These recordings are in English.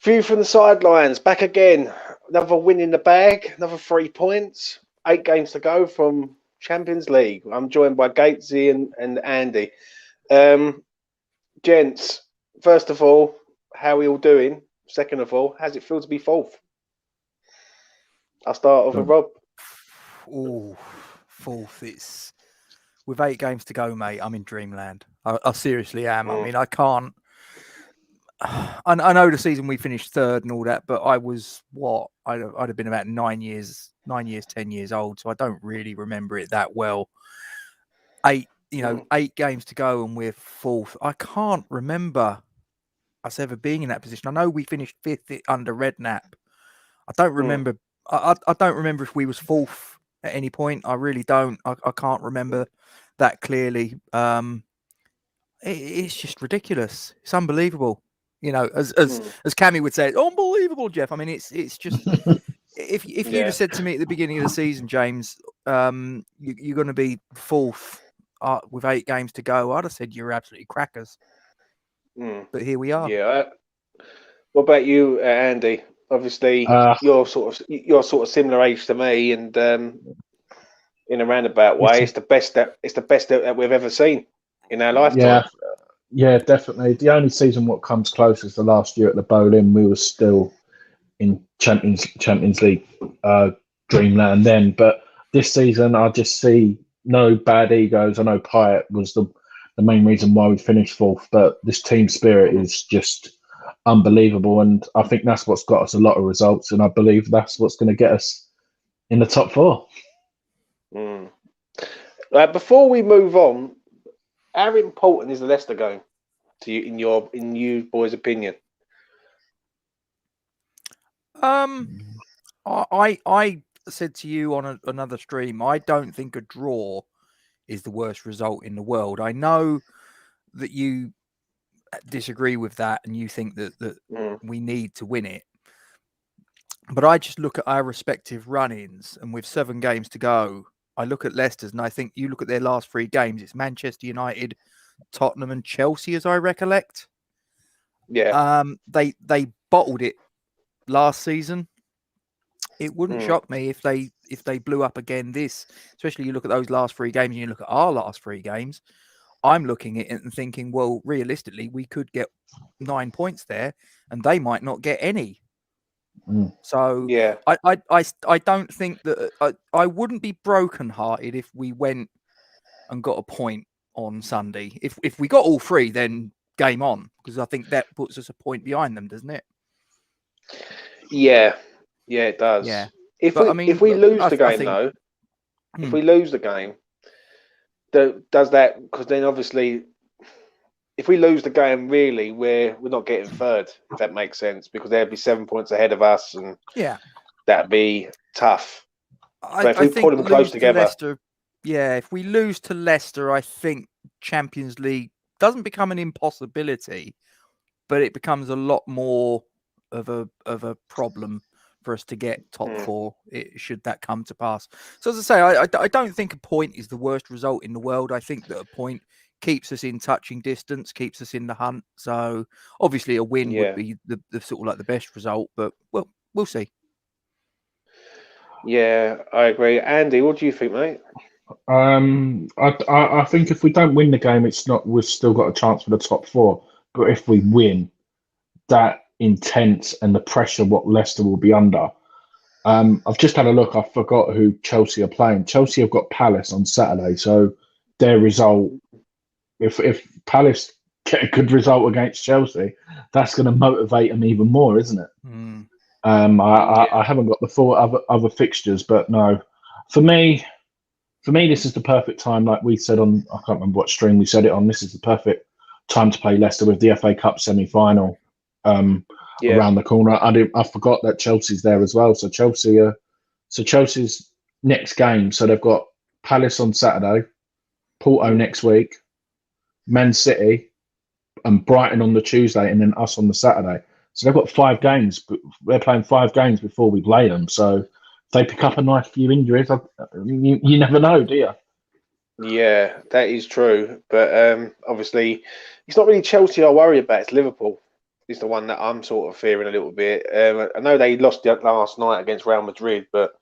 View from the sidelines, back again. Another win in the bag, another 3 points. 8 games to go from Champions League. I'm joined by Gatesy and Andy. Gents, first of all, how are we all doing? Second of all, how's it feel to be fourth? I'll start off with Rob. Oh, fourth. It's with 8 games to go, mate. I'm in dreamland. I seriously am. I mean, I can't. I know the season we finished third and all that, but I was I'd have been about 10 years old, so I don't really remember it that well. 8 games to go and we're fourth. I can't remember us ever being in that position. I know we finished fifth under Redknapp. I don't remember. I don't remember if we was fourth at any point. I really don't. I can't remember that clearly. It's just ridiculous. It's unbelievable. As Cammy would say, unbelievable, Jeff. I mean, it's just if you'd have said to me at the beginning of the season, James, you're going to be fourth with 8 games to go, I'd have said you're absolutely crackers. But here we are. Yeah. What about you, Andy? Obviously, you're sort of similar age to me, and in a roundabout way, it's the best that we've ever seen in our lifetime. Yeah, definitely. The only season what comes close is the last year at the Bowling. We were still in Champions League dreamland then, but this season I just see no bad egos. I know Pyatt was the main reason why we finished fourth, but this team spirit is just unbelievable, and I think that's what's got us a lot of results, and I believe that's what's going to get us in the top 4. Before we move on, how important is the Leicester game to you in you boys' opinion? I said to you on another stream, I don't think a draw is the worst result in the world. I know that you disagree with that and you think that we need to win it. But I just look at our respective run-ins, and with 7 games to go, I look at Leicester's, and I think you look at their last 3 games, it's Manchester United, Tottenham and Chelsea, as I recollect. Yeah. They bottled it last season. It wouldn't shock me if they blew up again this, especially you look at those last 3 games and you look at our last 3 games. I'm looking at it and thinking, well, realistically, we could get 9 points there and they might not get any. So yeah, I don't think that I wouldn't be brokenhearted if we went and got a point on Sunday. If we got all 3, then game on, because I think that puts us a point behind them, doesn't it? Yeah, it does. Yeah. If we lose the game, does that? Because then obviously, if we lose the game, really, we're not getting third, if that makes sense, because they'd be 7 points ahead of us, and that'd be tough. So if we put them close together, Leicester, if we lose to Leicester, I think Champions League doesn't become an impossibility, but it becomes a lot more of a problem for us to get top 4. Should that come to pass. So as I say, I don't think a point is the worst result in the world. I think that a point keeps us in touching distance, keeps us in the hunt. So obviously a win would be the sort of like the best result, but well, we'll see. Yeah, I agree. Andy, what do you think, mate? I think if we don't win the game, we've still got a chance for the top 4. But if we win, that intense and the pressure what Leicester will be under. I've just had a look. I forgot who Chelsea are playing. Chelsea have got Palace on Saturday, so their result, if Palace get a good result against Chelsea, that's going to motivate them even more, isn't it? I haven't got the full other fixtures, but no, for me, this is the perfect time. Like we said on, I can't remember what stream we said it on. This is the perfect time to play Leicester with the FA Cup semi-final around the corner. I forgot that Chelsea's there as well. So Chelsea's next game. So they've got Palace on Saturday, Porto next week, Man City, and Brighton on the Tuesday, and then us on the Saturday. So they've got 5 games. But they're playing 5 games before we play them. So if they pick up a nice few injuries, you never know, do you? Yeah, that is true. But obviously, it's not really Chelsea I worry about. It's Liverpool. is the one that I'm sort of fearing a little bit. I know they lost last night against Real Madrid, but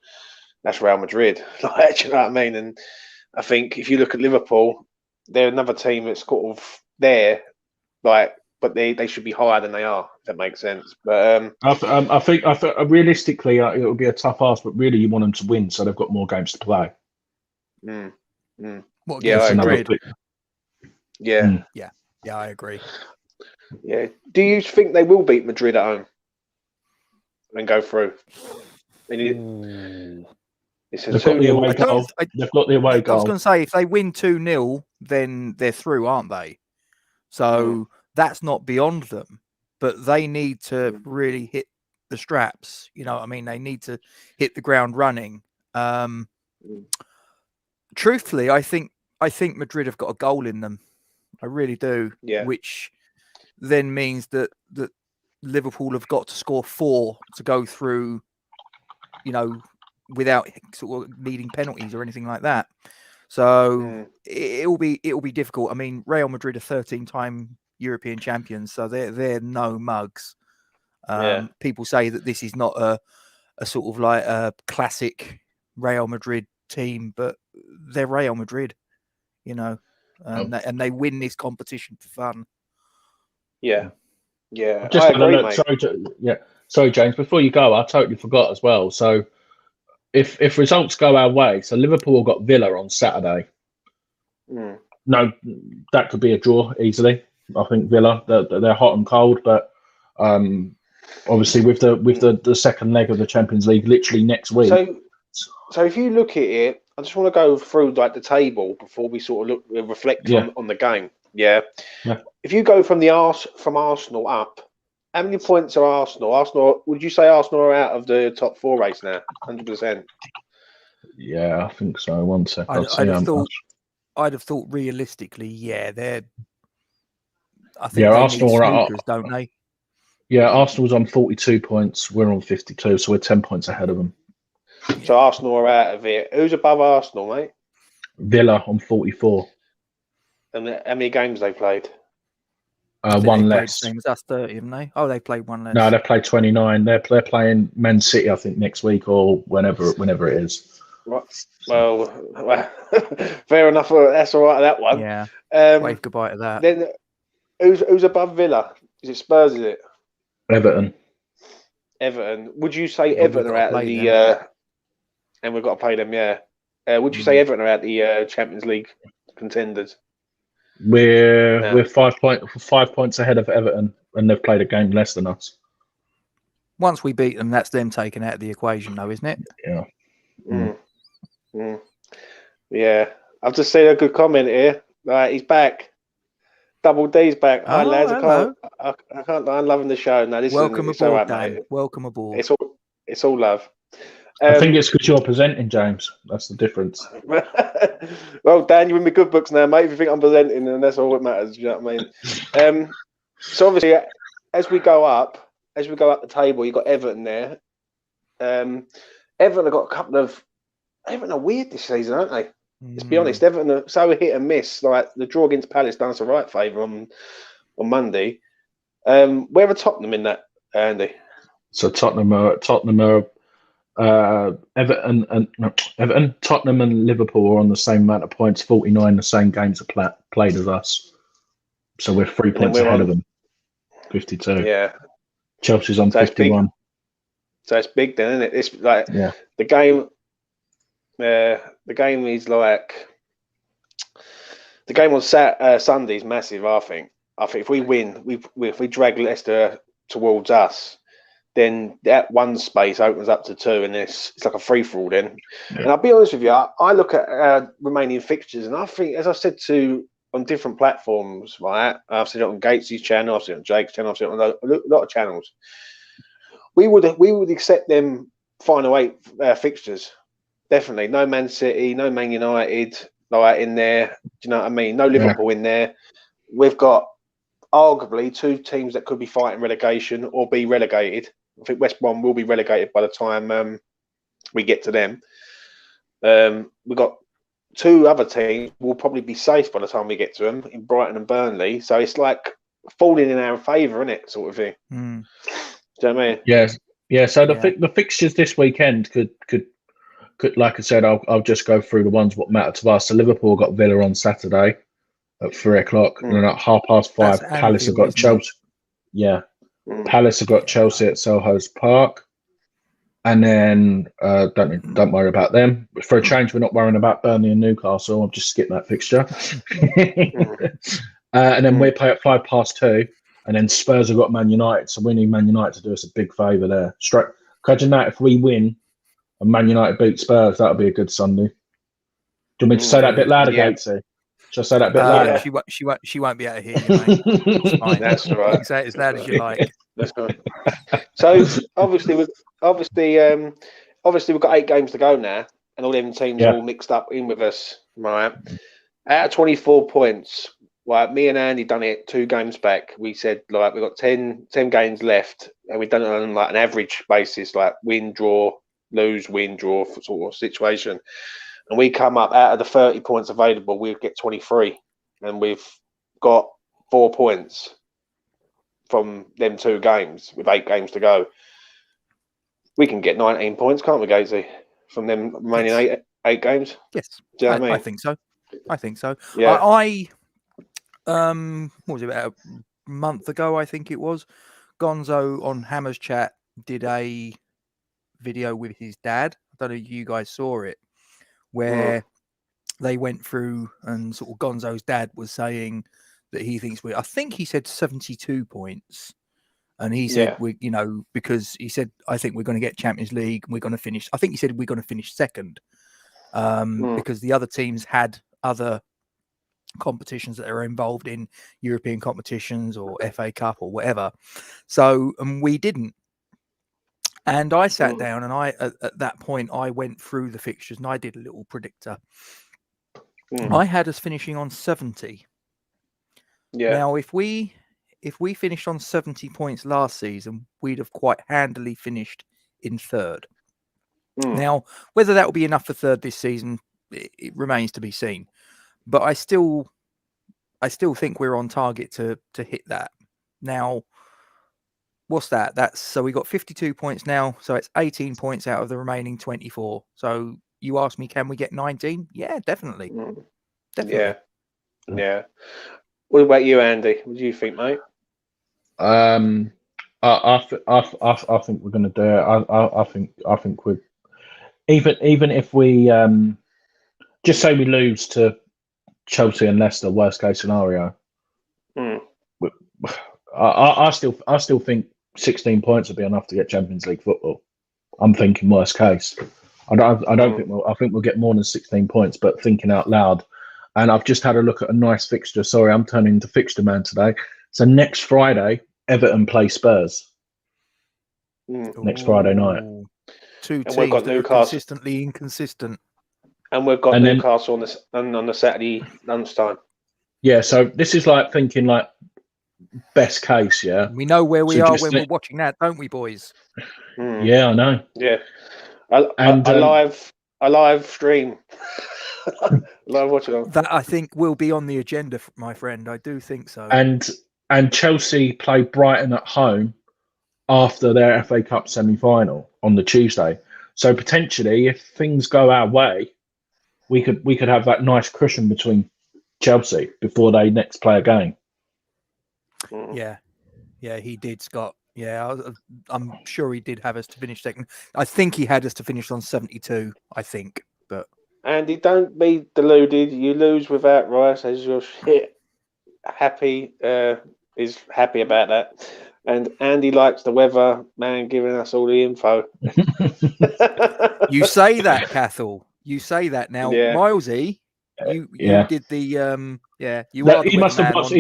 that's Real Madrid. Like, do you know what I mean? And I think if you look at Liverpool, they're another team that's sort of there, like, but they should be higher than they are. If that makes sense. But I think realistically it will be a tough ask, but really you want them to win, so they've got more games to play. What Yeah, against I agree. Madrid? Yeah. Yeah, I agree. Yeah. Do you think they will beat Madrid at home and go through? It's a They've got the 2-0. away goal. They've got the away goal. I was going to say, if they win 2-0, then they're through, aren't they? So that's not beyond them, but they need to really hit the straps. You know what I mean? They need to hit the ground running. Truthfully, I think Madrid have got a goal in them. I really do. Yeah. Which then means that Liverpool have got to score 4 to go through, you know, without sort of needing penalties or anything like that. So it'll be difficult. I mean, Real Madrid are 13-time European champions, so they're no mugs. People say that this is not a sort of like a classic Real Madrid team, but they're Real Madrid, you know, and they win this competition for fun. Yeah. Just I agree, mate. Sorry, James. Before you go, I totally forgot as well. So, if results go our way, so Liverpool got Villa on Saturday. No, that could be a draw easily. I think Villa, they're hot and cold, but obviously with the second leg of the Champions League literally next week. So if you look at it, I just want to go through like the table before we sort of reflect on the game. Yeah. If you go from Arsenal up, how many points are Arsenal? Arsenal, would you say Arsenal are out of the top 4 race now? 100%. Yeah, I think so. 1 second. I'd have thought realistically, they're. I think they Arsenal need snookers, don't they? Yeah, Arsenal's on 42 points. We're on 52, so we're 10 points ahead of them. So Arsenal are out of it. Who's above Arsenal, mate? Villa on 44. And how many games they played? One less. Same as us, 30, haven't they? Oh, they played one less. No, they played 29. They're playing Man City, I think, next week or whenever it is. Right. Well, fair enough. That's all right. That one. Yeah. Wave goodbye to that. Then, who's above Villa? Is it Spurs? Is it Everton? Would you say Everton are out of the? And we've got to play them. Yeah. Would you say Everton are out the Champions League contenders? We're 5 points ahead of Everton, and they've played a game less than us. Once we beat them, that's them taken out of the equation, though, isn't it? Yeah. Yeah. I've just seen a good comment here. He's back. Double D's back. Hi, lads. I can't. I'm loving the show. No, welcome aboard, Dan. Welcome aboard. It's all love. I think it's because you're presenting, James. That's the difference. Well, Dan, you're in the good books now, mate. If you think I'm presenting, then that's all that matters. You know what I mean? So obviously, as we go up the table, you've got Everton there. Everton have got a couple of. Everton are weird this season, aren't they? Let's be honest. Everton are so hit and miss. Like the draw against Palace done us a right favour on Monday. Where are Tottenham in that, Andy? So Tottenham are Everton, Tottenham and Liverpool are on the same amount of points, 49, the same games are played as us. So we're 3 points ahead of them, 52. Yeah. Chelsea's on 51. So it's big then, isn't it? It's like the game. The game is like the game on Sunday is massive. I think if we win, if we drag Leicester towards us, then that one space opens up to 2, and it's like a free for all. Then, and I'll be honest with you, I look at remaining fixtures, and I think, as I said on different platforms, right? I've seen it on Gates's channel, I've seen it on Jake's channel, I've seen it on a lot of channels. We would accept them final 8 fixtures. Definitely. No Man City, no Man United like in there. Do you know what I mean? No Liverpool in there. We've got arguably 2 teams that could be fighting relegation or be relegated. I think West Brom will be relegated by the time we get to them. We've got 2 other teams will probably be safe by the time we get to them in Brighton and Burnley. So it's like falling in our favour, isn't it? Sort of thing. Do you know what I mean? Yes. Yeah. So the fixtures this weekend could, like I said, I'll just go through the ones what matter to us. So Liverpool got Villa on Saturday at 3:00, and then at 5:30, Palace have got Chelsea. Yeah, Palace have got Chelsea at Selhurst Park, and then don't worry about them. For a change, we're not worrying about Burnley and Newcastle. I'll just skip that fixture. And then we play at 2:05, and then Spurs have got Man United. So we need Man United to do us a big favour there. Imagine that if we win and Man United beat Spurs, that'll be a good Sunday. Do you want me to say that a bit louder, Gatesy? Should I say that a bit louder? She won't be able to hear you, mate. It's fine. That's all right. You can say it as loud as you like. That's fine. So obviously we've got 8 games to go now, and all them teams are all mixed up in with us, right? Out of 24 points, right? Me and Andy done it 2 games back. We said like we've got 10 games left, and we've done it on like an average basis, like win, draw, lose, win, draw sort of situation. And we come up out of the 30 points available, we'll get 23. And we've got 4 points from them 2 games with 8 games to go. We can get 19 points, can't we, Gatesy? From them remaining 8 games? Yes. Do you know what I mean? I think so. Yeah. What was it, about a month ago, I think it was, Gonzo on Hammer's Chat did a video with his dad. I don't know if you guys saw it, where they went through and sort of Gonzo's dad was saying that he thinks I think he said 72 points. And he said, because he said, I think we're going to get Champions League. And we're going to finish. I think he said we're going to finish second because the other teams had other competitions that are involved in European competitions or FA Cup or whatever. So, and we didn't. And I sat down and at that point, I went through the fixtures and I did a little predictor. I had us finishing on 70. Yeah. Now, if we finished on 70 points last season, we'd have quite handily finished in third. Now, whether that will be enough for third this season, it remains to be seen. But I still think we're on target to hit that. Now, what's that? So we got 52 points now. So it's 18 points out of the remaining 24. So you asked me, can we get 19? Yeah, definitely. Definitely. Yeah. What about you, Andy? What do you think, mate? I think we're going to do it. I think we're even if we just say we lose to Chelsea and Leicester, worst case scenario. I still think 16 points would be enough to get Champions League football. I'm thinking worst case. I don't think I think we'll get more than 16 points, but thinking out loud. And I've just had a look at a nice fixture. Sorry, I'm turning into fixture man today. So next Friday, Everton play Spurs. Next Friday night. 2 teams that are consistently inconsistent. And we've got Newcastle on the Saturday lunchtime. Yeah, so this is like thinking like best case, yeah. We know where we are when we're watching that, don't we, boys? Yeah, I know. Yeah. A live stream. Love watching on. That I think will be on the agenda, my friend. I do think so. And Chelsea play Brighton at home after their FA Cup semi-final on the Tuesday. So potentially, if things go our way, we could have that nice cushion between Chelsea before they next play a game. Yeah, he did, Scott. Yeah, I'm sure he did have us to finish second. I think he had us to finish on 72. I think, but. Andy, don't be deluded. You lose without Rice, as your shit is happy about that. And Andy likes the weather man giving us all the info. You say that, Cathal. You say that now, Milesy. You did the he must have watched.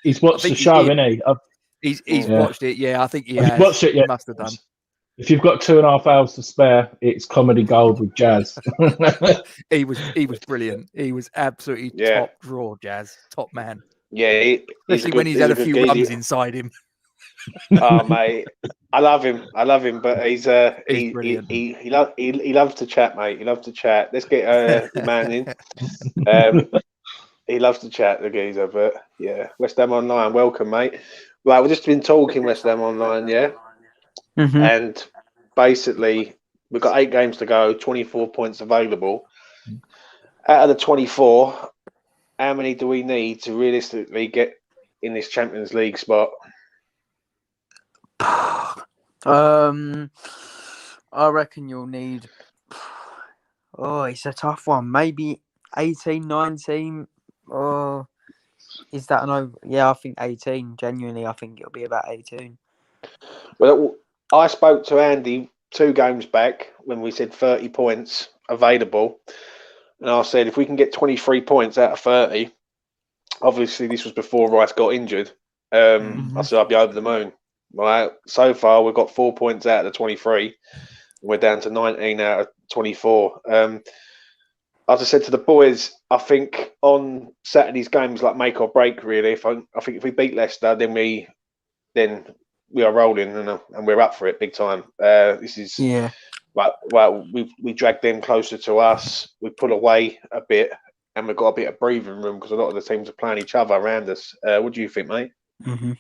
He's watched the show, hasn't he? He's watched it. Yeah, I think he has. Watched it. Yeah, he must have done. If you've got 2.5 hours to spare, it's comedy gold with Jazz. He was brilliant. He was absolutely top draw, Jazz, top man. Yeah, especially when he's had a few runs inside him. Oh mate, I love him, but he's brilliant. He loves to chat, mate. He loves to chat. Let's get the man in. He loves to chat, the geezer, but yeah, West Ham Online, welcome, mate. Right, we've just been talking West Ham Online, yeah? Mm-hmm. And basically, we've got 8 games to go, 24 points available. Out of the 24, how many do we need to realistically get in this Champions League spot? I reckon you'll need. Oh, it's a tough one. Maybe 18, 19. Oh, is that an over? Yeah, I think 18. Genuinely, I think it'll be about 18. Well, I spoke to Andy 2 games back when we said 30 points available. And I said, if we can get 23 points out of 30, obviously this was before Rice got injured. I said, I'd be over the moon. Right. So far, we've got 4 points out of the 23. We're down to 19 out of 24. As I said to the boys, I think on Saturday's games like make or break. Really, I think if we beat Leicester, then we are rolling and we're up for it big time. This is Well, we dragged them closer to us. We pull away a bit, and we've got a bit of breathing room because a lot of the teams are playing each other around us. What do you think, mate? Mm-hmm.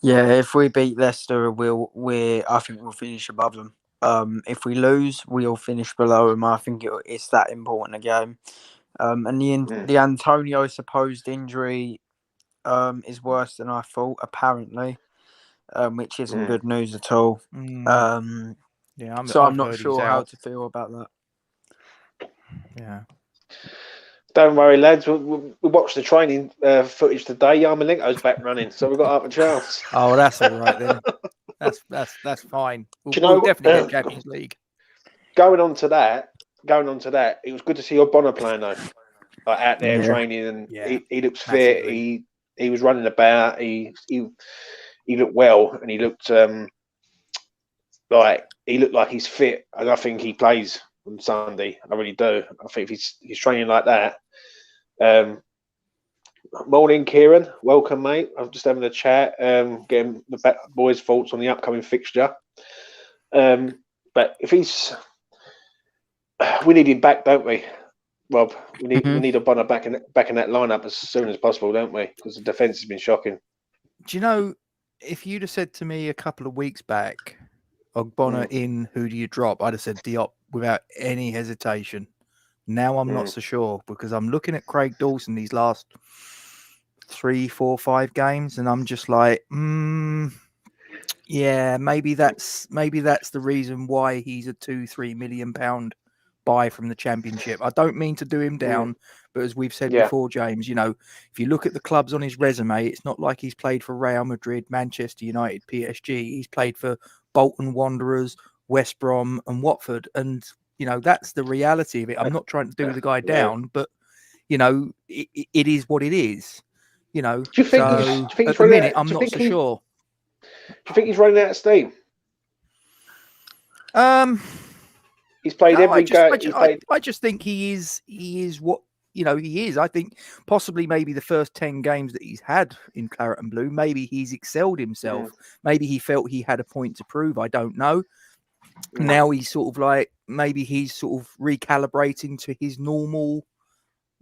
Yeah, if we beat Leicester, I think we'll finish above them. If we lose, we'll finish below them. I think it's that important a game. And the Antonio supposed injury is worse than I thought, apparently, which isn't good news at all. I'm not sure how to feel about that. Yeah. Don't worry, lads. We watched the training footage today. Yarmolenko's back running, so we've got half a chance. Oh, that's all right then. That's fine. We'll definitely get Champions League. Going on to that, it was good to see Ogbonna playing though, like out there training, and he looks fit. He was running about. He looked well, and he looked like he's fit, and I think he plays on Sunday. I really do. I think if he's training like that. Morning, Kieran. Welcome, mate. I'm just having a chat, getting the boys' thoughts on the upcoming fixture. But if we need him back, don't we, Rob? We need Ogbonna back in that lineup as soon as possible, don't we? Because the defence has been shocking. Do you know, if you'd have said to me a couple of weeks back, Ogbonna in, who do you drop? I'd have said Diop without any hesitation. Now I'm not so sure because I'm looking at Craig Dawson these last 3, 4, 5 games, and I'm just like, yeah, maybe that's the reason why he's a £2-3 million buy from the Championship. I don't mean to do him down, but as we've said before, James, if you look at the clubs on his resume, it's not like he's played for Real Madrid, Manchester United, PSG. He's played for Bolton Wanderers, West Brom, and Watford, and that's the reality of it. I'm not trying to do the guy down, but it is what it is. Do you think at the minute, I'm not so sure. Do you think he's running out of steam? He's played every game. I just think he is what he is. I think possibly maybe the first 10 games that he's had in Claret and Blue, maybe he's excelled himself. Maybe he felt he had a point to prove. I don't know. Now he's sort of like, maybe he's sort of recalibrating to his normal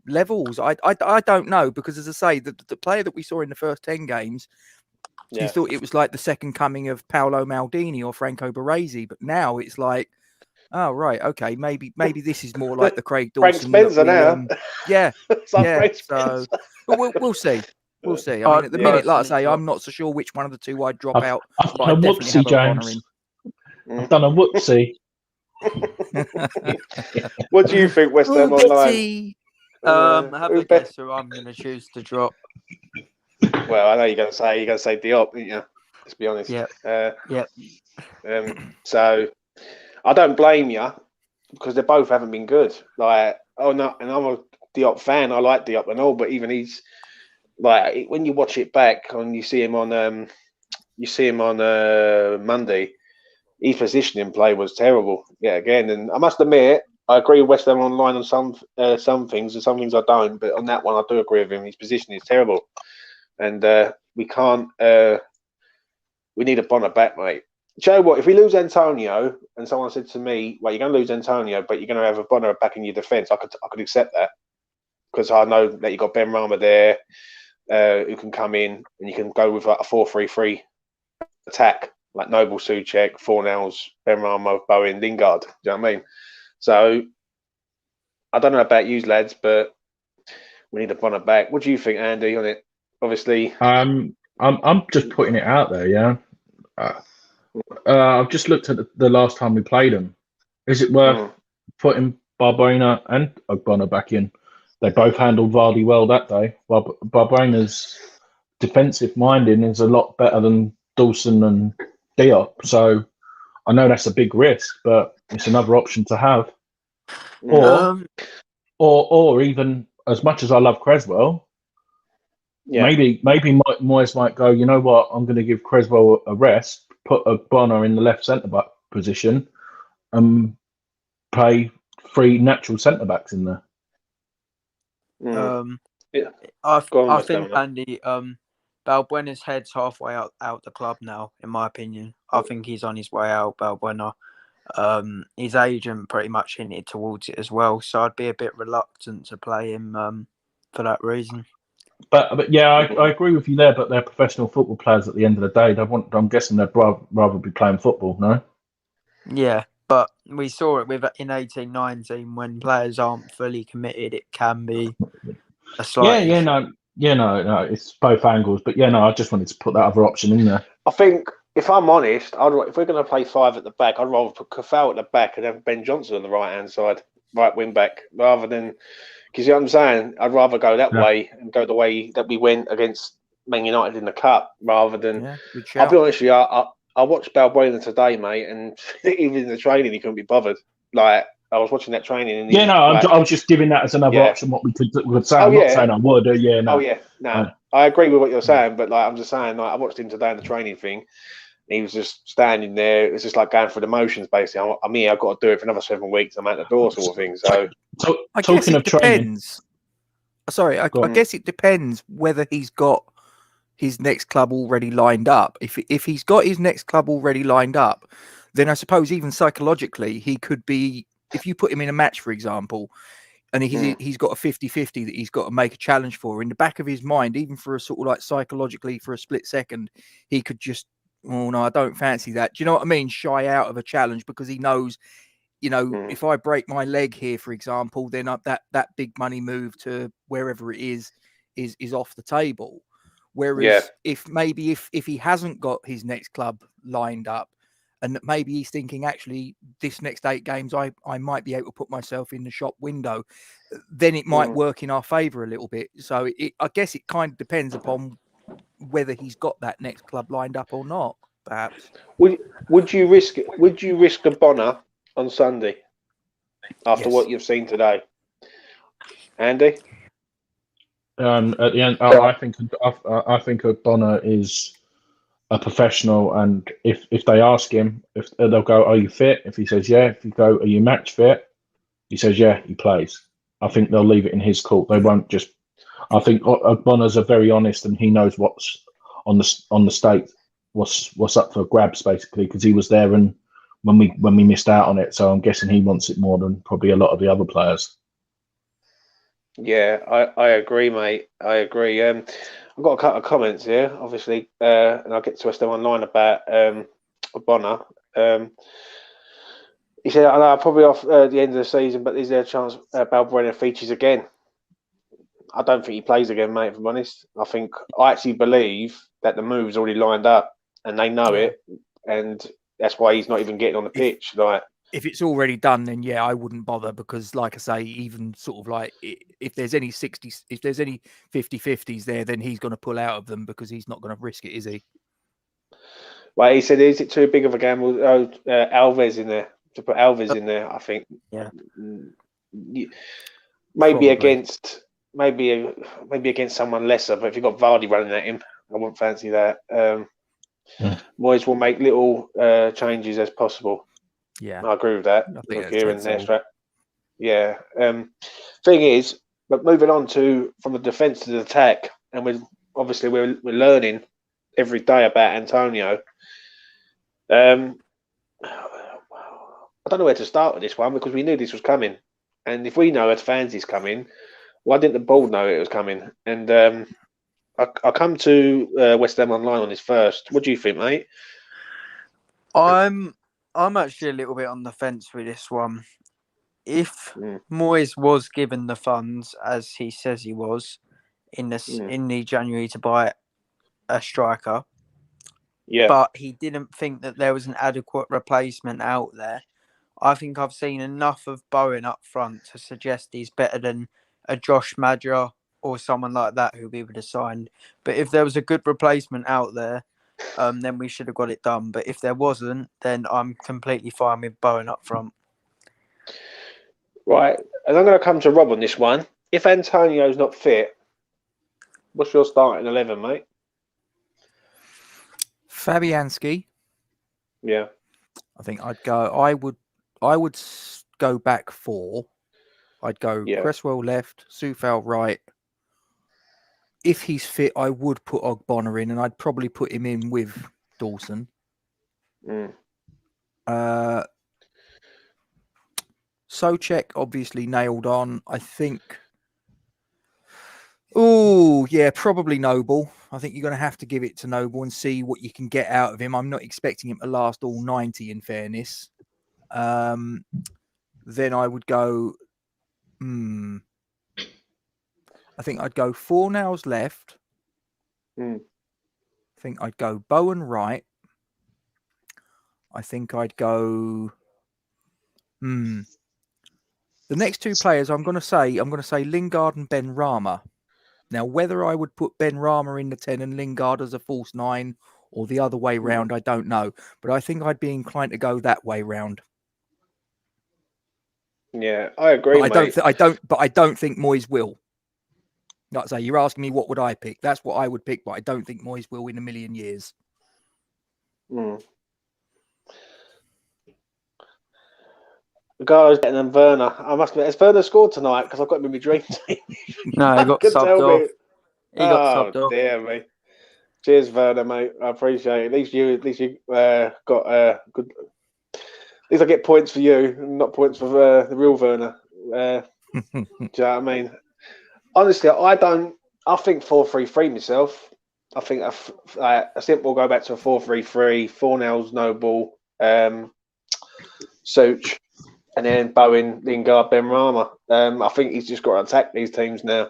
levels. I don't know, because as I say, the player that we saw in the first 10 games, you thought it was like the second coming of Paolo Maldini or Franco Baresi, but now it's like, oh right, okay, maybe this is more like the Craig Dawson. Frank Spencer now. So but we'll see. We'll see. I mean, at the minute, like I say, I'm not so sure which one of the two I'd drop out. But I definitely have James. I've done a whoopsie. What do you think, West Ham Online? Have a guess who I'm going to choose to drop. Well, I know you're going to say Diop, aren't you? Let's be honest. So I don't blame you, because they both haven't been good. Like, and I'm a Diop fan. I like Diop and all, but even he's like, when you watch it back and you see him on Monday, his positioning play was terrible. Yeah, again, and I must admit, I agree with West Ham Online on some things, and some things I don't. But on that one, I do agree with him. His positioning is terrible, and we can't. We need Ogbonna back, mate. Do you know what? If we lose Antonio, and someone said to me, "Well, you're going to lose Antonio, but you're going to have Ogbonna back in your defence," I could accept that. because I know that you got Ben Rama there who can come in and you can go with like a 4-3-3 attack, like Noble, Souček, Fornals, Ben Rama, Bowen, Lingard. Do you know what I mean? So I don't know about you lads, but we need to run it back. What do you think, Andy, on it? Obviously, I'm just putting it out there. Yeah, I've just looked at the last time we played them. Is it worth putting Barberena and Ogbonna back in? They both handled Vardy well that day. Barberena's defensive minding is a lot better than Dawson and Diop. So I know that's a big risk, but it's another option to have. Or even as much as I love Creswell, maybe Moyes might go, you know what, I'm going to give Creswell a rest, put Ogbonna in the left centre-back position, and play 3 natural centre-backs in there. I think, Andy, Balbuena's head's halfway out the club now, in my opinion. I think he's on his way out, Balbuena. His agent pretty much hinted towards it as well, so I'd be a bit reluctant to play him for that reason. But yeah, I agree with you there. But they're professional football players at the end of the day. I'm guessing they'd rather be playing football, no? Yeah, but we saw it in 18-19 when players aren't fully committed. It can be a slight issue. No. It's both angles. But I just wanted to put that other option in there. I think, if I'm honest, if we're going to play 5 at the back, I'd rather put Kafau at the back and have Ben Johnson on the right-hand side, right wing back, rather than, because you know what I'm saying? I'd rather go that way and go the way that we went against Man United in the Cup, rather than, I'll be honest with you, I watched Balbuena today, mate, and even in the training, he couldn't be bothered. Like, I was watching that training. And I was just giving that as another option, what we could say. I'm not saying I would. I agree with what you're saying, but like I'm just saying, like I watched him today in the training thing. He was just standing there. It's just like going through the motions, basically. I'm here. I've got to do it for another 7 weeks. I'm out the door, sort of thing. So I guess it depends. Sorry, I guess it depends whether he's got his next club already lined up. If he's got his next club already lined up, then I suppose even psychologically he could be. If you put him in a match, for example, and he's got a 50-50 that he's got to make a challenge for, in the back of his mind, even for a sort of like psychologically for a split second, he could just, oh no, I don't fancy that. Do you know what I mean? Shy out of a challenge because he knows, if I break my leg here, for example, then that big money move to wherever it is off the table. Whereas if he hasn't got his next club lined up, and maybe he's thinking, actually, this next 8 games, I might be able to put myself in the shop window, then it might work in our favour a little bit. So I guess it kind of depends upon whether he's got that next club lined up or not, perhaps. Would you risk it? Would you risk a Bonner on Sunday after what you've seen today, Andy? At the end, I think a Bonner is a professional, and if they ask him, if they'll go, "Are you fit?" If he says yeah, if you go, "Are you match fit?" He says yeah, he plays. I think they'll leave it in his court. They won't just. I think Bonner's are very honest, and he knows what's on the state, what's up for grabs, basically, because he was there and when we missed out on it. So I'm guessing he wants it more than probably a lot of the other players. Yeah, I agree, mate. I agree. I've got a couple of comments here, obviously, and I'll get to them online about Bonner. He said, I know, probably off the end of the season, but is there a chance Balbuena features again? I don't think he plays again, mate, if I'm honest. I actually believe that the move's already lined up and they know it, and that's why he's not even getting on the pitch. If it's already done, then yeah, I wouldn't bother, because like I say, even sort of like if there's any 50-50s there, then he's going to pull out of them because he's not going to risk it, is he? Well, he said, is it too big of a gamble? Alves in there, to put Alves in there, I think. Yeah. Maybe against someone lesser, but if you've got Vardy running at him, I wouldn't fancy that. Moyes will make little changes as possible. Yeah, I agree with that. I think here and there. Yeah. Thing is, but moving on from the defence to the attack, and we're learning every day about Antonio. I don't know where to start with this one, because we knew this was coming, and if we know as fans he's coming, Why didn't the board know it was coming? And I come to West Ham Online on this first. What do you think, mate? I'm actually a little bit on the fence with this one. If Moyes was given the funds, as he says he was, in the January to buy a striker, but he didn't think that there was an adequate replacement out there, I think I've seen enough of Bowen up front to suggest he's better than a Josh Madger or someone like that who we would have signed. But if there was a good replacement out there, then we should have got it done. But if there wasn't, then I'm completely fine with Bowen up front. Right, and I'm going to come to Rob on this one. If Antonio's not fit, what's your starting 11, mate? Fabianski. Yeah. I think I'd go. I would go back 4. I'd go Cresswell left, Soufal right. If he's fit, I would put Ogbonna in, and I'd probably put him in with Dawson. Souček obviously nailed on. I think. Oh, yeah, probably Noble. I think you're going to have to give it to Noble and see what you can get out of him. I'm not expecting him to last all 90, in fairness. Then I would go. I think I'd go Fornals left. I think I'd go Bowen right. I think I'd go. The next 2 players I'm going to say Lingard and Ben Rama. Now, whether I would put Ben Rama in the 10 and Lingard as a false 9 or the other way round, I don't know. But I think I'd be inclined to go that way round. Yeah, I agree, but mate. I don't think Moyes will. Like I say, you're asking me what would I pick? That's what I would pick, but I don't think Moyes will in a million years. Garlo's getting them Werner. I must admit, has Werner scored tonight? Because I've got him in my dream team. No, he got subbed off. He got subbed off. Dear me. Cheers, Werner, mate. I appreciate it. At least you got good. At least I get points for you, not points for the real Werner. Do you know what I mean? Honestly, I think 4-3-3 myself. I think I think we'll go back to a 4-3-3. Fornals, Noble, Souch, and then Bowen, Lingard, Ben Rama. I think he's just got to attack these teams now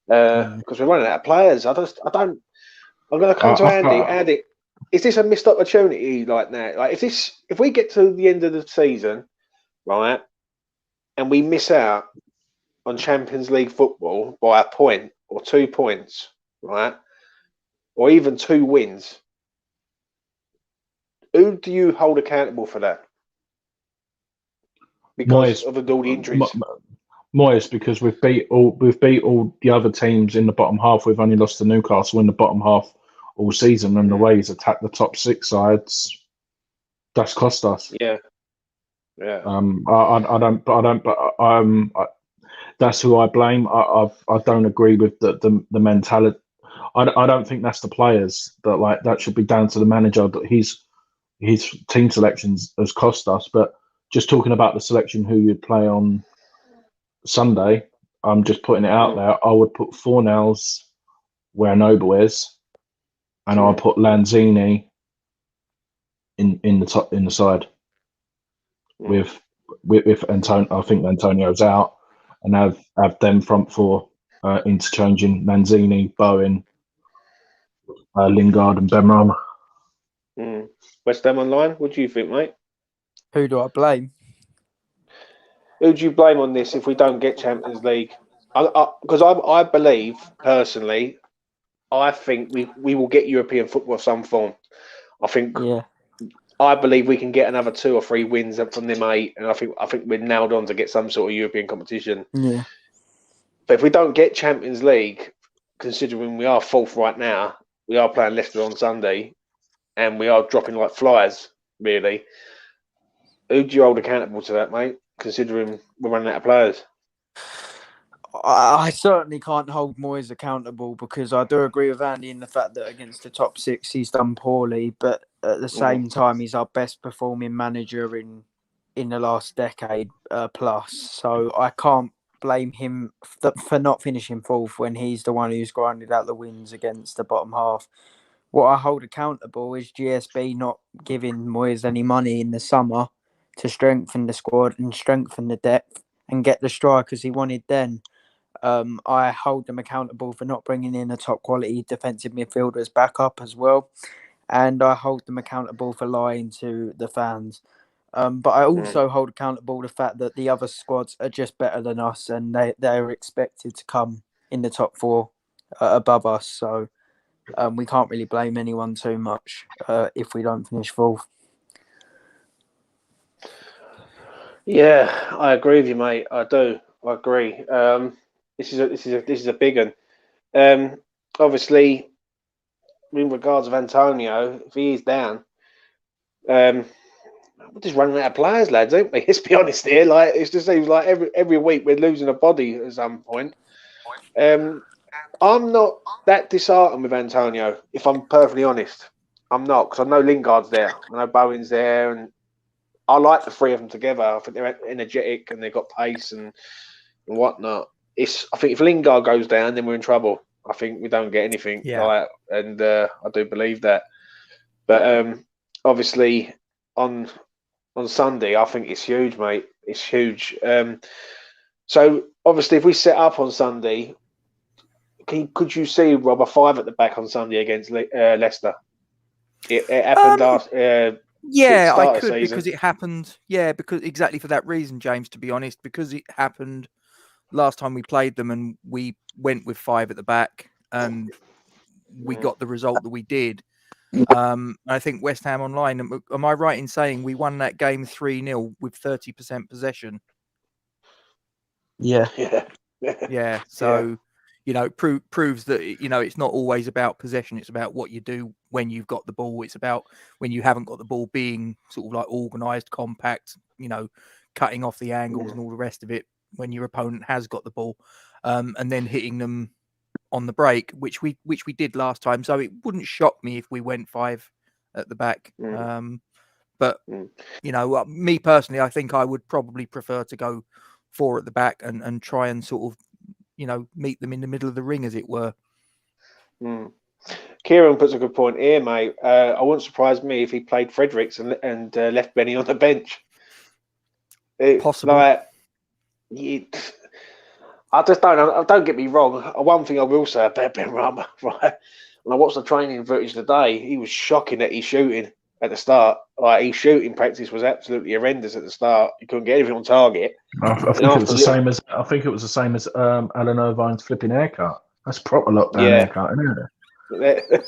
because we're running out of players. I'm going to come to Andy. Andy, is this a missed opportunity like that? Like, if we get to the end of the season, right, and we miss out on Champions League football by a point or 2 points, right, or even 2 wins, who do you hold accountable for that? Because of all the injuries. Moyes, because we've beat all the other teams in the bottom half. We've only lost to Newcastle in the bottom half all season, and the way he's attacked the top 6 sides, that's cost us. Yeah. That's who I blame. I don't agree with the mentality. I don't think that's the players that should be down to the manager. That his team selections has cost us. But just talking about the selection who you'd play on Sunday, I'm just putting it out there. I would put Fornals where Noble is, and I'll put Lanzini in the side with Antonio. I think Antonio's out, and have them front 4 interchanging Lanzini, Bowen, Lingard, and Ben Rama. West Ham Online. What do you think, mate? Who do I blame? Who do you blame on this if we don't get Champions League? Because I believe, personally, I think we will get European football of some form. I believe we can get another 2 or 3 wins up from them 8, and I think we're nailed on to get some sort of European competition. Yeah. But if we don't get Champions League, considering we are 4th right now, we are playing Leicester on Sunday, and we are dropping like flies, really. Who do you hold accountable to that, mate? Considering we're running out of players. I certainly can't hold Moyes accountable because I do agree with Andy in the fact that against the top 6 he's done poorly, but at the same time he's our best performing manager in the last decade plus. So I can't blame him for not finishing fourth when he's the one who's grinded out the wins against the bottom half. What I hold accountable is GSB not giving Moyes any money in the summer to strengthen the squad and strengthen the depth and get the strikers he wanted then. I hold them accountable for not bringing in a top quality defensive midfielder as backup as well. And I hold them accountable for lying to the fans. But I also hold accountable the fact that the other squads are just better than us and they're expected to come in the top four above us. So we can't really blame anyone too much if we don't finish fourth. Yeah, I agree with you, mate. I do. I agree. This is a big one. Obviously, in regards of Antonio, if he is down, we're just running out of players, lads, ain't we? Let's be honest here. Like it just seems like every week we're losing a body at some point. I'm not that disheartened with Antonio, if I'm perfectly honest. I'm not, because I know Lingard's there, I know Bowen's there, and I like the three of them together. I think they're energetic and they've got pace and whatnot. I think if Lingard goes down, then we're in trouble. I think we don't get anything. Yeah. And I do believe that. But obviously on Sunday, I think it's huge, mate. It's huge. So obviously, if we set up on Sunday, could you see Rob a 5 at the back on Sunday against Leicester? It happened last. Yeah, I could because it happened. Yeah, because exactly for that reason, James. To be honest, because it happened last time we played them, and we went with 5 at the back, and we got the result that we did. I think West Ham Online. Am I right in saying we won that game 3-0 with 30% possession? Yeah. Yeah. So. You know, proves that, you know, it's not always about possession. It's about what you do when you've got the ball. It's about when you haven't got the ball being sort of like organised, compact, you know, cutting off the angles and all the rest of it when your opponent has got the ball, and then hitting them on the break, which we did last time. So it wouldn't shock me if we went 5 at the back. But, you know, me personally, I think I would probably prefer to go 4 at the back and try and sort of, you know, meet them in the middle of the ring, as it were. Kieran puts a good point here, mate. I wouldn't surprise me if he played Fredericks and left Benny on the bench. Possible. I just don't get me wrong. One thing I will say about Ben Rama, right? When I watched the training footage today, he was shocking at his shooting at the start. Like his shooting practice was absolutely horrendous at the start. He couldn't get anything on target. I think it was the same as Alan Irvine's flipping haircut. That's proper lockdown haircut, isn't it?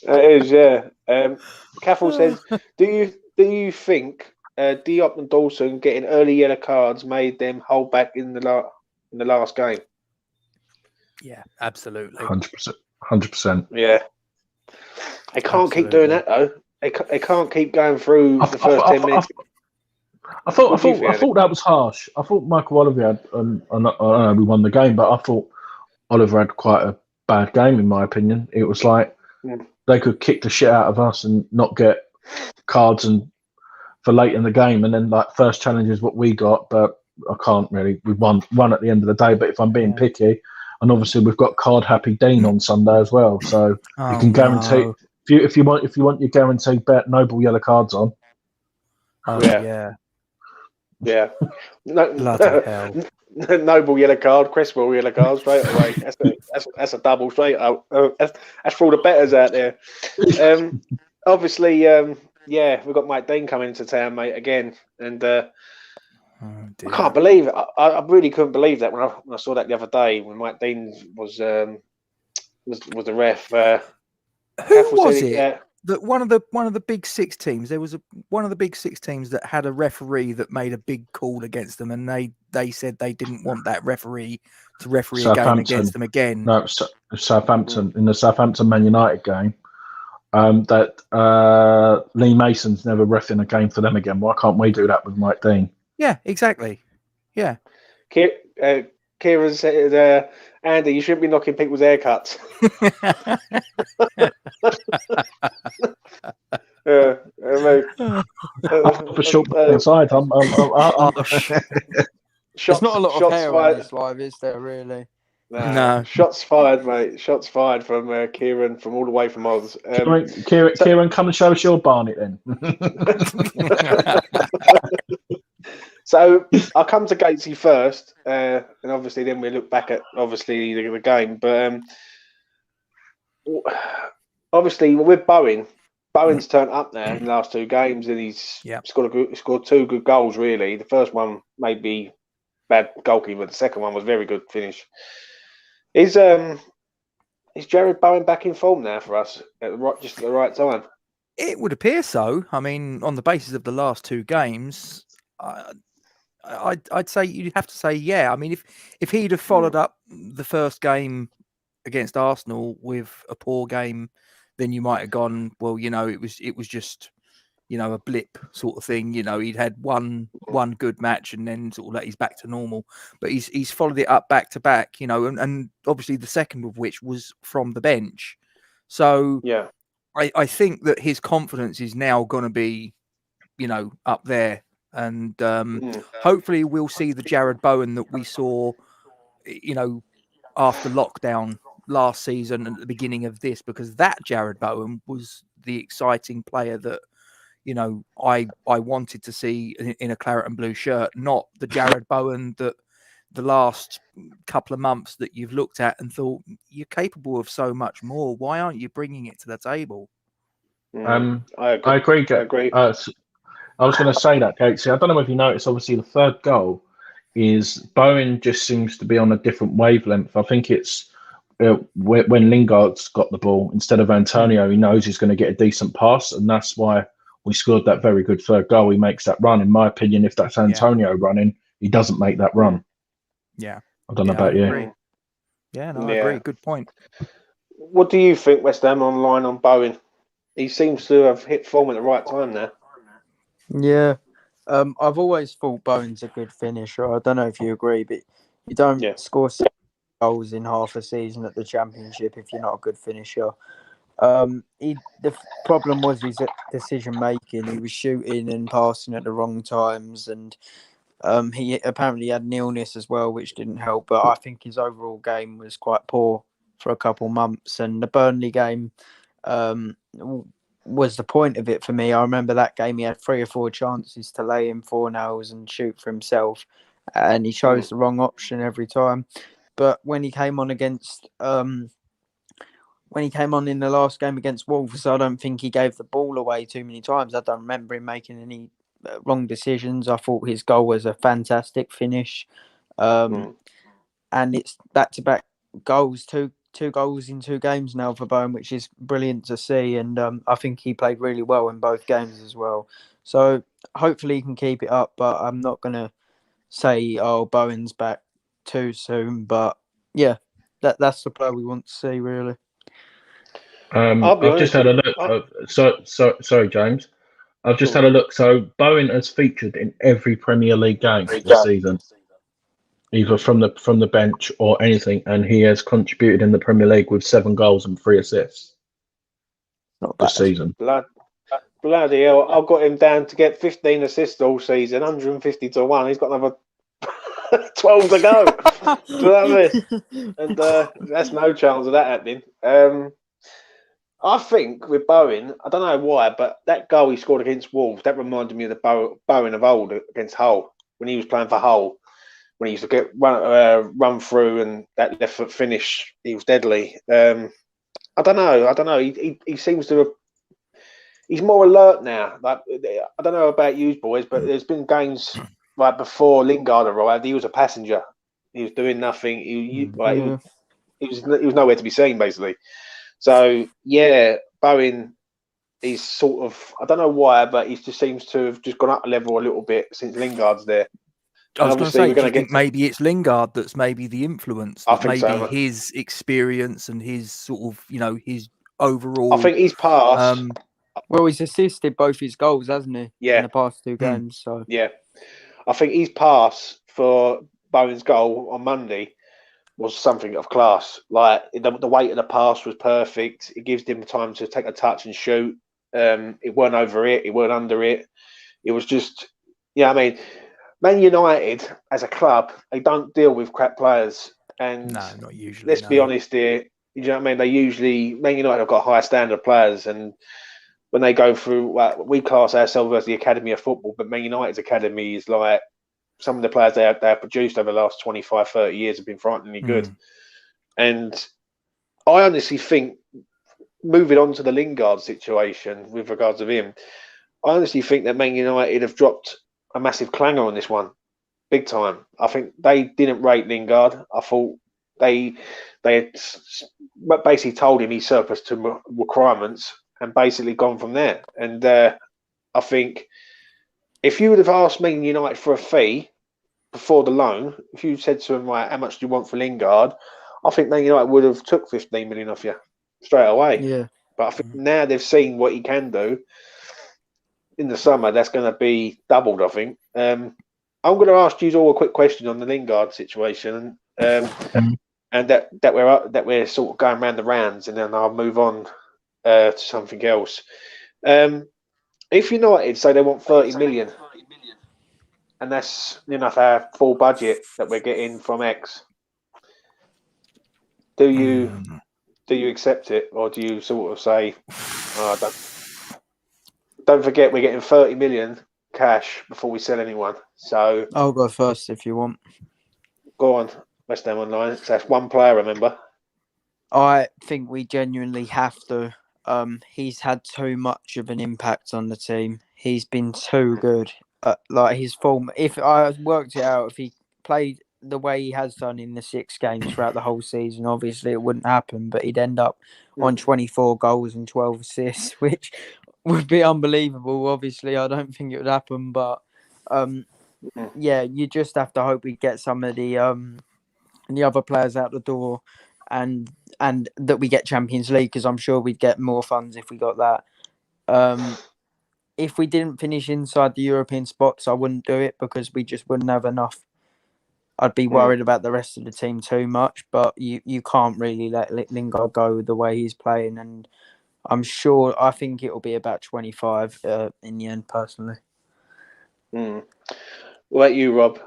It is, yeah. Caffel says, do you think Diop and Dawson getting early yellow cards made them hold back in the last game? Yeah, absolutely. 100%. Yeah. They can't keep doing that though. They can't keep going through the first 10 minutes. I thought that was harsh. I thought Michael Oliver had. I know we won the game, but I thought Oliver had quite a bad game in my opinion. It was like they could kick the shit out of us and not get cards and for late in the game, and then like first challenge is what we got, but I can't really. We won at the end of the day. But if I'm being picky, and obviously we've got card happy Dean on Sunday as well, so you can guarantee if you want your guaranteed bet, Noble yellow cards on. Yeah. Bloody hell. Noble yellow card, Cresswell yellow card straight away. That's a double straight out. That's for all the bettors out there. Obviously, we've got Mike Dean coming into town, mate, again, and I can't believe it. I really couldn't believe that when I saw that the other day when Mike Dean was the ref. Who was it? That one of the big 6 teams. There was one of the big 6 teams that had a referee that made a big call against them, and they said they didn't want that referee to referee a game against them again. No, Southampton in the Southampton Man United game. That Lee Mason's never reffing a game for them again. Why can't we do that with Mike Dean? Yeah, exactly. Yeah. Kieran said, Andy, you shouldn't be knocking people's haircuts. Yeah, I mean, Up a short inside. There's not a lot of shots hair on fired. this live, is there really? No. Shots fired, mate. Shots fired from Kieran from all the way from Oz. Kieran, come and show us your Barnet then. So I'll come to Gatesy first, and obviously then we look back at obviously the game. But obviously with Bowen's turned up now in the last two games, and he's scored two good goals. Really, the first one maybe bad goalkeeper, but the second one was very good finish. Is Jared Bowen back in form now for us just at the right time? It would appear so. I mean, on the basis of the last two games, I'd say you'd have to say yeah. I mean, if he'd have followed up the first game against Arsenal with a poor game, then you might have gone, well, it was just a blip sort of thing. He'd had one good match and then sort of he's back to normal. But he's followed it up back to back, and obviously the second of which was from the bench. So yeah, I think that his confidence is now going to be, up there. And hopefully we'll see the Jared Bowen that we saw, after lockdown last season and at the beginning of this, because that Jared Bowen was the exciting player that, I wanted to see in a claret and blue shirt, not the Jared Bowen that the last couple of months that you've looked at and thought you're capable of so much more. Why aren't you bringing it to the table? I agree. I agree. I was going to say that, Kate. See, I don't know if you noticed, obviously, the third goal is Bowen just seems to be on a different wavelength. I think it's when Lingard's got the ball, instead of Antonio, he knows he's going to get a decent pass, and that's why we scored that very good third goal. He makes that run. In my opinion, if that's Antonio running, he doesn't make that run. Yeah. I don't know about you. Agree. Yeah, I agree. Good point. What do you think, West Ham online on Bowen? He seems to have hit form at the right time now. Yeah. I've always thought Bowen's a good finisher. I don't know if you agree, but you don't score 6 goals in half a season at the Championship if you're not a good finisher. The problem was his decision making. He was shooting and passing at the wrong times, and he apparently had an illness as well, which didn't help. But I think his overall game was quite poor for a couple months, and the Burnley game was the point of it for me. I remember that game; he had 3 or 4 chances to lay in 4 nails and shoot for himself, and he chose the wrong option every time. But when he came on against in the last game against Wolves, I don't think he gave the ball away too many times. I don't remember him making any wrong decisions. I thought his goal was a fantastic finish. And it's back-to-back goals, two goals in 2 games now for Bowen, which is brilliant to see. And I think he played really well in both games as well. So hopefully he can keep it up, but I'm not going to say, Bowen's back too soon. But yeah, that's the player we want to see, really. I've just had a look. Sorry, James. I've just had a look. So Bowen has featured in every Premier League game this season, either from the bench or anything, and he has contributed in the Premier League with 7 goals and 3 assists. Not bad. This season. Bloody hell! I've got him down to get 15 assists all season, 150 to 1. He's got another 12 to go. Do you know what I mean? And that's no chance of that happening. I think with Bowen, I don't know why, but that goal he scored against Wolves, that reminded me of the Bowen of old against Hull, when he was playing for Hull, when he used to get run through and that left foot finish, he was deadly. I don't know. He seems to have, he's more alert now. Like, I don't know about you boys, but there's been games like before Lingard arrived, he was a passenger. He was doing nothing. He was nowhere to be seen, basically. So, Bowen is sort of, I don't know why, but he just seems to have just gone up a level a little bit since Lingard's there. I was going to say, do you think maybe it's Lingard that's maybe the influence? I think maybe so. His experience and his sort of, his overall... I think he's passed. Well, he's assisted both his goals, hasn't he? Yeah. In the past 2 games. So yeah. I think his pass for Bowen's goal on Monday was something of class. Like the weight of the pass was perfect. It gives him time to take a touch and shoot. It weren't over it. It weren't under it. It was just, I mean, Man United as a club, they don't deal with crap players. And no, not usually. let's be honest here. You know what I mean? Man United have got a higher standard of players, and when they go through, we class ourselves as the academy of football, but Man United's academy is like some of the players they have produced over the last 25, 30 years have been frighteningly good. And I honestly think, moving on to the Lingard situation with regards to him, I honestly think that Man United have dropped a massive clanger on this one, big time. I think they didn't rate Lingard. I thought they had basically told him he's surplus to requirements and basically gone from there. And I think if you would have asked Man United for a fee before the loan, if you said to him, right, how much do you want for Lingard, I think Man United would have took 15 million off you straight away. Yeah. But I think now they've seen what he can do. In the summer, that's going to be doubled, I think. I'm going to ask you all a quick question on the Lingard situation, and that we're sort of going round the rounds, and then I'll move on to something else. If United say they want 30 million, and that's our full budget that we're getting from X, do you accept it, or do you sort of say, don't forget we're getting 30 million cash before we sell anyone? So I'll go first if you want. Go on, West Ham Online. So that's one player, remember? I think we genuinely have to. He's had too much of an impact on the team. He's been too good. Like his form, if I worked it out, if he played the way he has done in the 6 games throughout the whole season, obviously it wouldn't happen, but he'd end up on 24 goals and 12 assists, which would be unbelievable. Obviously, I don't think it would happen, but you just have to hope we get some of the other players out the door, and that we get Champions League, because I'm sure we'd get more funds if we got that. If we didn't finish inside the European spots, I wouldn't do it because we just wouldn't have enough. I'd be worried about the rest of the team too much, but you can't really let Lingard go the way he's playing, and I think it will be about 25 in the end, personally. What about you, Rob?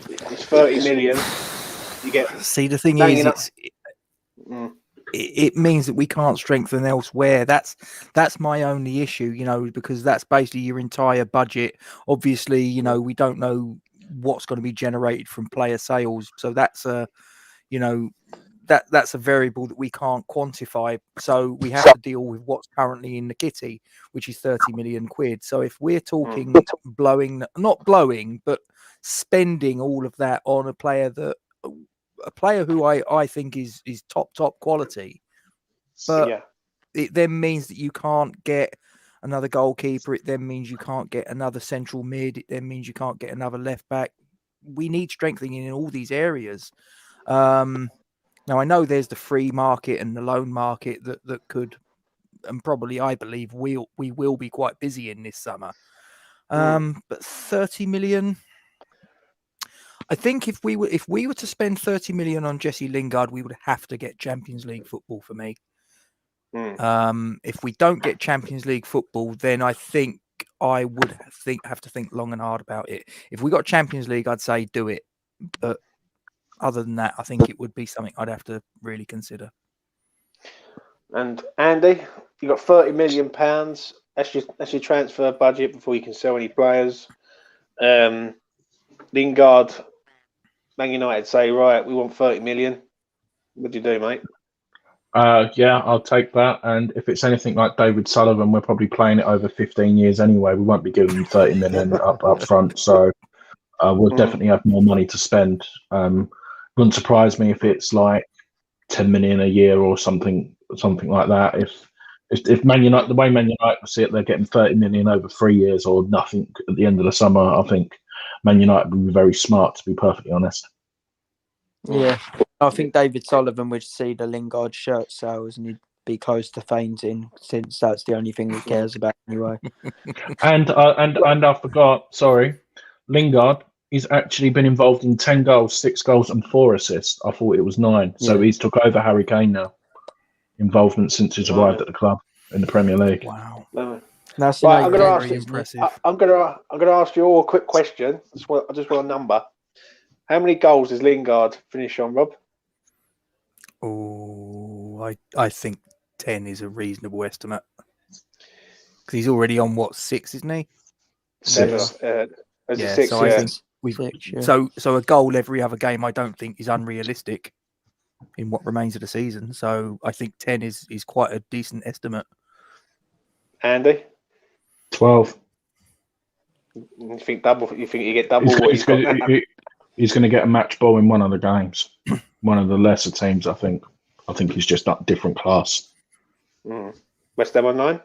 It's 30 million. You get. See, the thing is, it means that we can't strengthen elsewhere. That's my only issue, because that's basically your entire budget. Obviously, we don't know what's going to be generated from player sales, so that's that's a variable that we can't quantify. So we have to deal with what's currently in the kitty, which is 30 million quid. So if we're talking not blowing, but spending all of that on a player who I think is top quality, but it then means that you can't get another goalkeeper. It then means you can't get another central mid. It then means you can't get another left back. We need strengthening in all these areas. Now, I know there's the free market and the loan market that could, and probably I believe we will be quite busy in this summer. But 30 million, I think if we were to spend 30 million on Jesse Lingard, we would have to get Champions League football for me. If we don't get Champions League football, then I think I would have to think long and hard about it. If we got Champions League, I'd say do it. But other than that, I think it would be something I'd have to really consider. And Andy, you got £30 million. That's your transfer budget before you can sell any players. Lingard, Man United say, right, we want 30 million. What do you do, mate? Yeah, I'll take that. And if it's anything like David Sullivan, we're probably playing it over 15 years anyway. We won't be giving them 30 million up front. So we'll definitely have more money to spend. Wouldn't surprise me if it's like 10 million a year or something like that. If Man United, the way Man United see it, they're getting 30 million over 3 years or nothing at the end of the summer. I think Man United would be very smart, to be perfectly honest. Yeah, I think David Sullivan would see the Lingard shirt sales and he'd be close to fainting, since that's the only thing he cares about anyway. And I forgot. Sorry, Lingard. He's actually been involved in 10 goals, 6 goals, and 4 assists. I thought it was 9. So he's took over Harry Kane now. Involvement since he's arrived at the club. in the Premier League. Wow. That's Right, I'm going to very ask you. impressive. I'm going to ask you all a quick question. I just want a number. How many goals does Lingard finish on, Rob? Oh, I think 10 is a reasonable estimate. Because he's already on, what, 6, isn't he? 7. Six. Is it Yeah, 6? so I think Six, yeah. so a goal every other game I don't think is unrealistic in what remains of the season. So I think 10 is quite a decent estimate. Andy? 12. You think double? You think you get double what he's got now? He's going to get a match ball in one of the games. One of the lesser teams, I think. I think he's just that different class. West Ham online?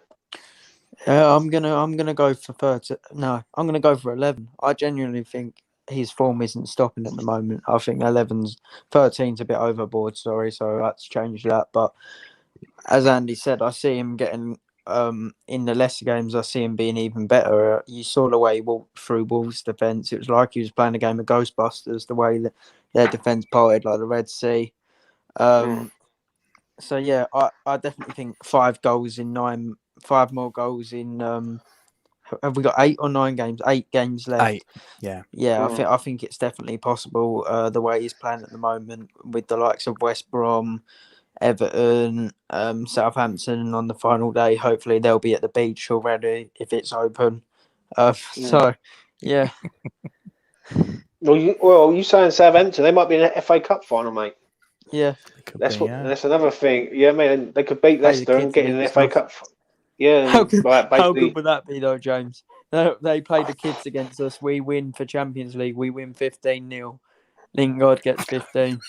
I'm gonna go for 30. No, I'm gonna go for 11. I genuinely think his form isn't stopping at the moment. I think 13's a bit overboard. Sorry, so that's changed that. But as Andy said, I see him getting in the Leicester games. I see him being even better. You saw the way he walked through Wolves' defence. It was like he was playing a game of Ghostbusters. The way that their defence parted like the Red Sea. So yeah, I definitely think 5 more goals in. Have we got 8 or 9 games? 8 games left. 8, yeah. Yeah, I think it's definitely possible. The way he's playing at the moment with the likes of West Brom, Everton, Southampton on the final day. Hopefully they'll be at the beach already if it's open. So yeah. Well, you saying Southampton? They might be in the FA Cup final, mate. Yeah, That's another thing. Yeah, man, they could beat Leicester and get in the FA Cup. Yeah, how good would that be though, James? They play the kids against us. We win for Champions League. We win 15-0. Lingard gets 15.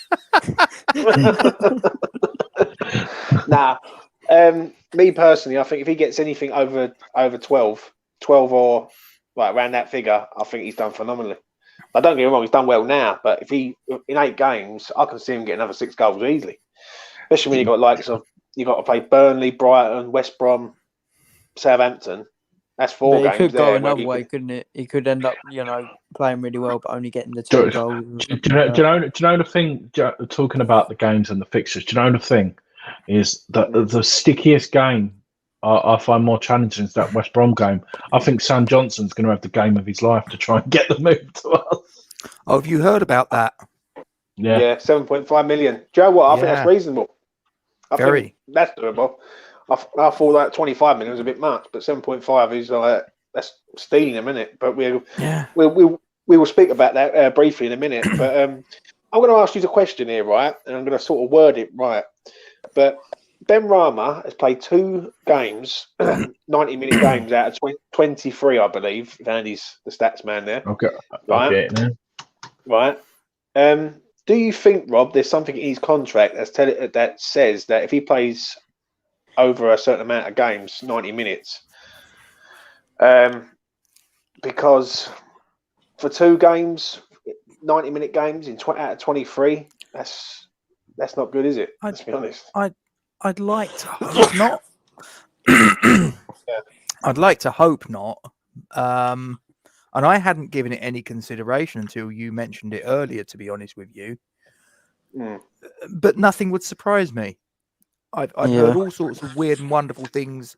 Nah, me personally, I think if he gets anything over 12 or around that figure, I think he's done phenomenally. But don't get me wrong, he's done well now. But if he in 8 games, I can see him get another 6 goals easily. Especially when you got to play Burnley, Brighton, West Brom, Southampton. That's 4 games. It could go another way, couldn't it? He could end up, playing really well, but only getting the 2 goals. Do you know the thing? Talking about the games and the fixtures, do you know the thing is that the stickiest game I find more challenging is that West Brom game. I think Sam Johnson's going to have the game of his life to try and get the move to us. Oh, have you heard about that? Yeah, 7.5 million. Do you know what? I think that's reasonable. I think that's doable. I thought 25 million was a bit much, but 7.5 is that's stealing him, isn't it? But we will speak about that briefly in a minute. But I'm going to ask you the question here, right? And I'm going to sort of word it right. But Ben Rama has played 2 games, 90-minute games out of 23, I believe. If Andy's the stats man there. Okay. Right. Okay, right. Do you think, Rob, there's something in his contract that says that if he plays over a certain amount of games, 90 minutes, because for 2 games, 90-minute games out of 23, that's not good, is it? Let's be honest. I'd like to hope not. I'd like to hope not. And I hadn't given it any consideration until you mentioned it earlier, to be honest with you. But nothing would surprise me. I've heard all sorts of weird and wonderful things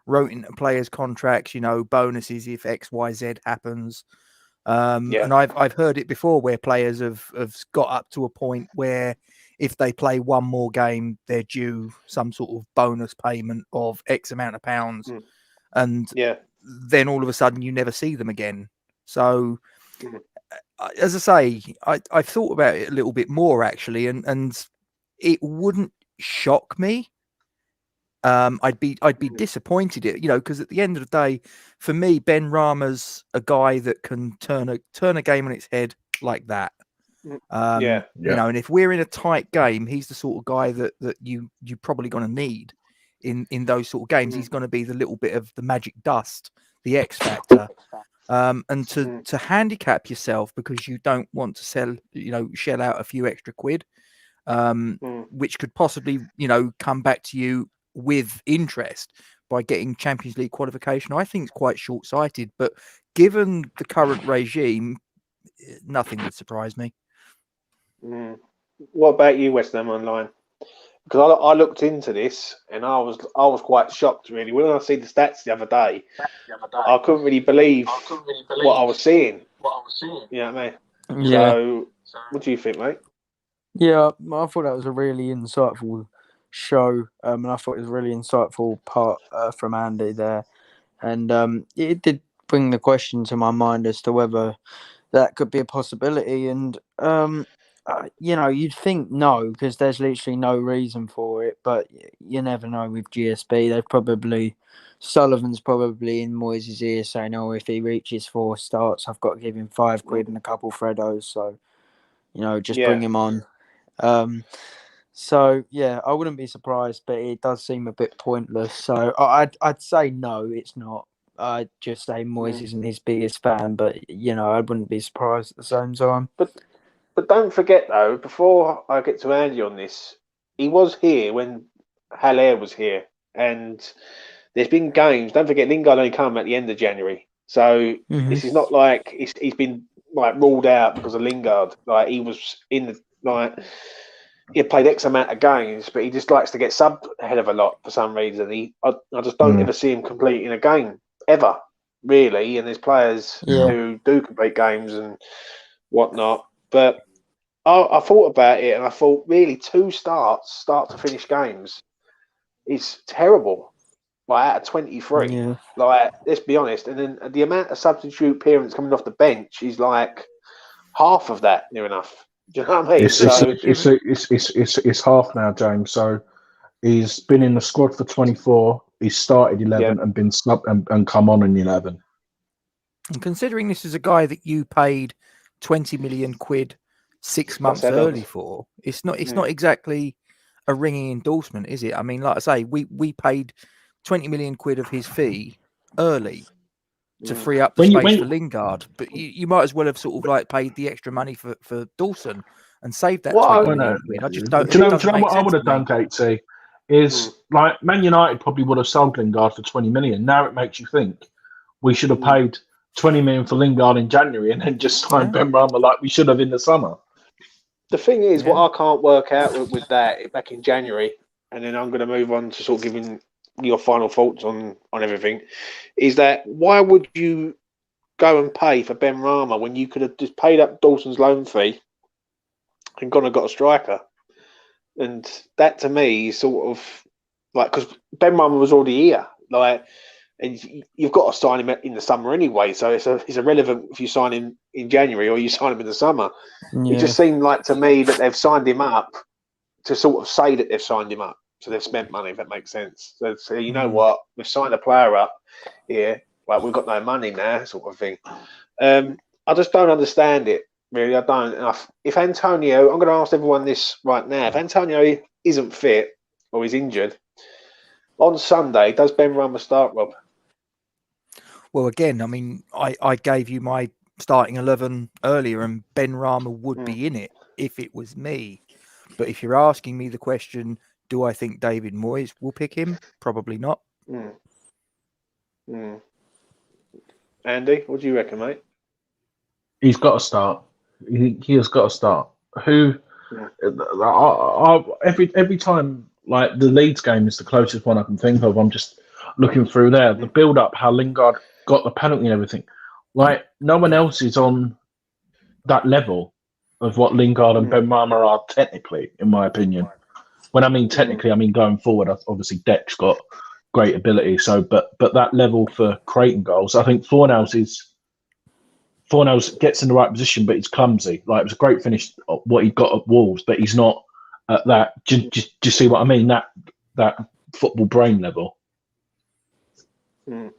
wrote into players' contracts, bonuses if X, Y, Z happens. And I've heard it before where players have got up to a point where if they play 1 more game, they're due some sort of bonus payment of X amount of pounds. And then all of a sudden you never see them again. So, as I say, I've thought about it a little bit more actually, and it wouldn't shock me. I'd be disappointed, because at the end of the day, for me, Ben Rama's a guy that can turn a game on its head like that. And if we're in a tight game, he's the sort of guy that you probably going to need in those sort of games. He's going to be the little bit of the magic dust, the X factor. And to handicap yourself because you don't want to shell out a few extra quid, which could possibly, come back to you with interest by getting Champions League qualification, I think it's quite short-sighted. But given the current regime, nothing would surprise me. What about you, West Ham Online? because I looked into this and I was quite shocked really when I see the stats the other day. I couldn't really believe what I was seeing. You know what I mean? Yeah. So, what do you think, mate? Yeah, I thought that was a really insightful show, and I thought it was a really insightful part from Andy there, and it did bring the question to my mind as to whether that could be a possibility, and you'd think no, because there's literally no reason for it, but you never know with GSB. Sullivan's probably in Moyes' ear saying, "Oh, if he reaches 4 starts, I've got to give him £5 and a couple Freddos, so just bring him on." So yeah, I wouldn't be surprised, but it does seem a bit pointless. So I'd say no, it's not. I'd just say Moyes isn't his biggest fan, but I wouldn't be surprised at the same time. But don't forget though, before I get to Andy on this, he was here when Haller was here, and there's been games. Don't forget, Lingard only come at the end of January, so this is not like he's been like ruled out because of Lingard. Like he was in the he had played X amount of games, but he just likes to get subbed ahead of a lot for some reason. I just don't ever see him completing a game ever, really. And there's players who do complete games and whatnot. But I thought about it and I thought, really, 2 start to finish games is terrible. Like out of 23, like let's be honest. And then the amount of substitute appearances coming off the bench is like half of that, near enough. Do you know what I mean? It's half now, James. So he's been in the squad for 24. He's started 11 and been snubbed and come on in 11. And considering this is a guy that you paid 20 million quid 6 months early for, it's not exactly a ringing endorsement, is it? I mean, like I say, we paid 20 million quid of his fee early to free up the space for Lingard, but you might as well have sort of like paid the extra money for Dawson and saved that 20 million quid. I just don't. Do you know what I would have done, Gatesy? Is like Man United probably would have sold Lingard for 20 million. Now it makes you think we should have paid 20 million for Lingard in January and then just signed Ben Rama like we should have in the summer. The thing is, what I can't work out with that back in January, and then I'm going to move on to sort of giving your final thoughts on everything, is that why would you go and pay for Ben Rama when you could have just paid up Dawson's loan fee and gone and got a striker? And that to me is sort of like, because Ben Rama was already here, like, and you've got to sign him in the summer anyway, so it's irrelevant if you sign him in January or you sign him in the summer. It just seemed like to me that they've signed him up to sort of say that they've signed him up. So they've spent money, if that makes sense. So you know what? We've signed a player up here. Like, we've got no money now, sort of thing. I just don't understand it, really. I don't. If Antonio, I'm going to ask everyone this right now. If Antonio isn't fit or he's injured, on Sunday, does Ben Rama start, Rob? Well, again, I mean, I gave you my starting 11 earlier, and Ben Rama would be in it if it was me. But if you're asking me the question, do I think David Moyes will pick him? Probably not. Andy, what do you reckon, mate? He's got to start. He has got to start. Every time, like the Leeds game is the closest one I can think of. I'm just looking through there. The build up, how Lingard got the penalty and everything. Like, no one else is on that level of what Lingard and Ben Rama are technically, in my opinion. When I mean technically, I mean going forward. Obviously, Deck's got great ability. So, but that level for creating goals, I think Fornals gets in the right position, but he's clumsy. Like, it was a great finish what he got at Wolves, but he's not at that. Do you see what I mean? That football brain level. What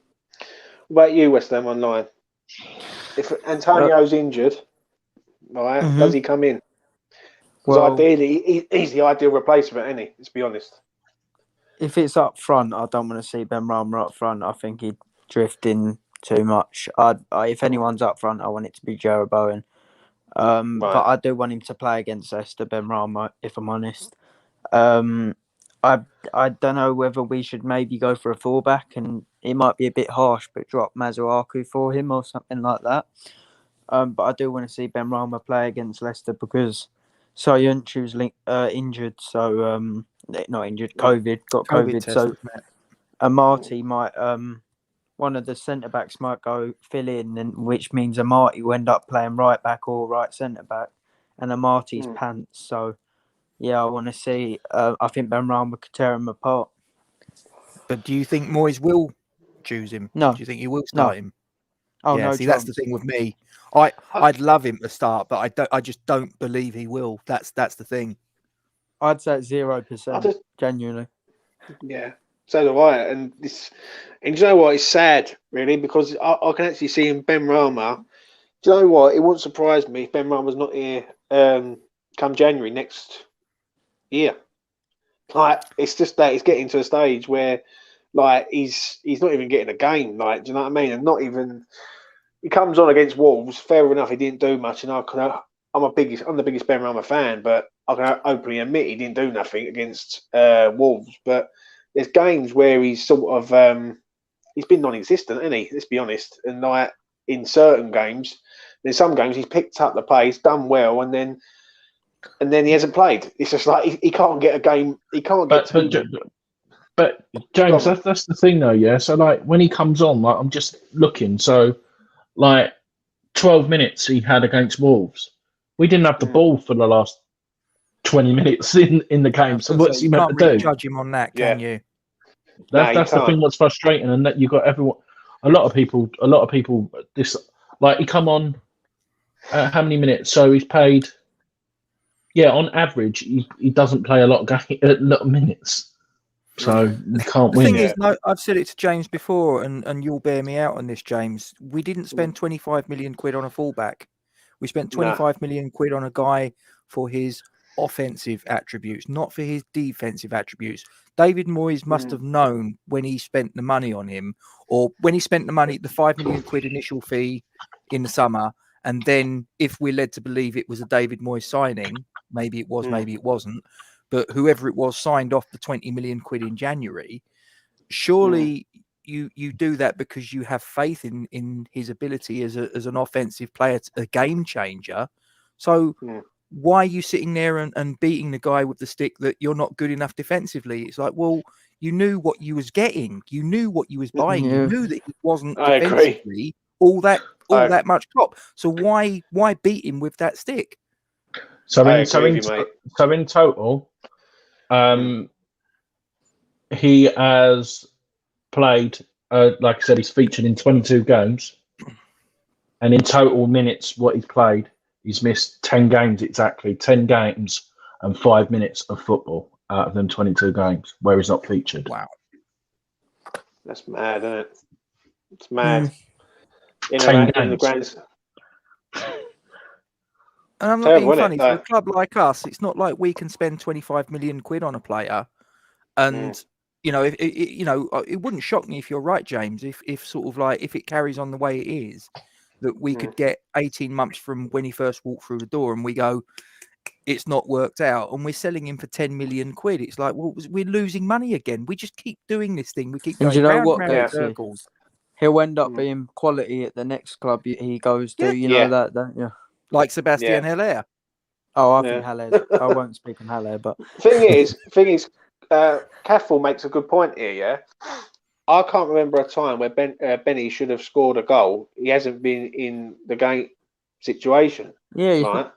about you, West Ham Online? If Antonio's injured, right, does he come in? Because ideally, he's the ideal replacement, isn't he? Let's be honest. If it's up front, I don't want to see Ben Rama up front. I think he'd drift in too much. If anyone's up front, I want it to be Jarrod Bowen. But I do want him to play against Leicester, Ben Rama, if I'm honest. I don't know whether we should maybe go for a fullback, and it might be a bit harsh, but drop Masuaku for him or something like that. But I do want to see Ben Rama play against Leicester because Soyuncu's injured, so not injured, got COVID. test, So wasn't it? Amati might, one of the centre backs might go fill in, and which means Amati will end up playing right back or right centre back, and Amati's pants. So yeah, I want to see. I think Benrahma could tear him apart. But do you think Moyes will choose him? No. Do you think he will start him? Oh yeah, no, see, chance. that's the thing with me. I'd love him to start, but I just don't believe he will. That's the thing. I'd say 0%. Genuinely. Yeah, so do I. And do you know what? It's sad, really, because I can actually see him, Benrahma. Do you know what? It wouldn't surprise me if Benrahma's not here come January next year. Like, it's just that it's getting to a stage where, like, he's not even getting a game. Like, do you know what I mean? And not even he comes on against Wolves. Fair enough, he didn't do much, and I'm the biggest Benrahma fan, but I can openly admit he didn't do nothing against Wolves. But there's games where he's sort of he's been non-existent, isn't he? Let's be honest. And like in certain games, there's some games he's picked up the pace, done well, and then he hasn't played. It's just like he can't get a game. He can't get But James, that's the thing, though. Yeah. So like when he comes on, like I'm just looking. So like 12 minutes he had against Wolves. We didn't have the ball for the last 20 minutes in the game. So what's he meant to do? Judge him on that, can you? That's the thing. What's frustrating, and that you got everyone. A lot of people. This like he come on. How many minutes? So he's played. Yeah, on average, he doesn't play a lot of minutes. So you can't win. The thing is, no, I've said it to James before, and you'll bear me out on this, James. We didn't spend 25 million quid on a fullback. We spent 25 million quid on a guy for his offensive attributes, not for his defensive attributes. David Moyes must have known when he spent the money on him, or when he spent the money, the 5 million quid initial fee in the summer, and then if we're led to believe it was a David Moyes signing, maybe it was, maybe it wasn't, but whoever it was signed off the 20 million quid in January. Surely you do that because you have faith in his ability as an offensive player, a game changer. So why are you sitting there and beating the guy with the stick that you're not good enough defensively? It's like, well, you knew what you was getting, you knew what you was buying, you knew that he wasn't defensively all that much top. So why beat him with that stick? So in total, he has played, like I said, he's featured in 22 games, and in total minutes, what he's played, he's missed 10 games exactly, 10 games and 5 minutes of football out of them 22 games where he's not featured. Wow, that's mad, isn't it? It's mad. 10 games. And I'm not being funny. For a club like us, it's not like we can spend 25 million quid on a player, and it wouldn't shock me if you're right, James. If sort of like if it carries on the way it is, that we could get 18 months from when he first walked through the door, and we go, it's not worked out, and we're selling him for 10 million quid. It's like, well, we're losing money again. We just keep doing this thing. We keep going round in circles. He'll end up being quality at the next club he goes to. You know that, don't you? Like Sebastian Haller. Oh, I think Haller. I won't speak on Haller, but thing is, Cathal makes a good point here. Yeah, I can't remember a time where Benny should have scored a goal. He hasn't been in the game situation. Right. Yeah.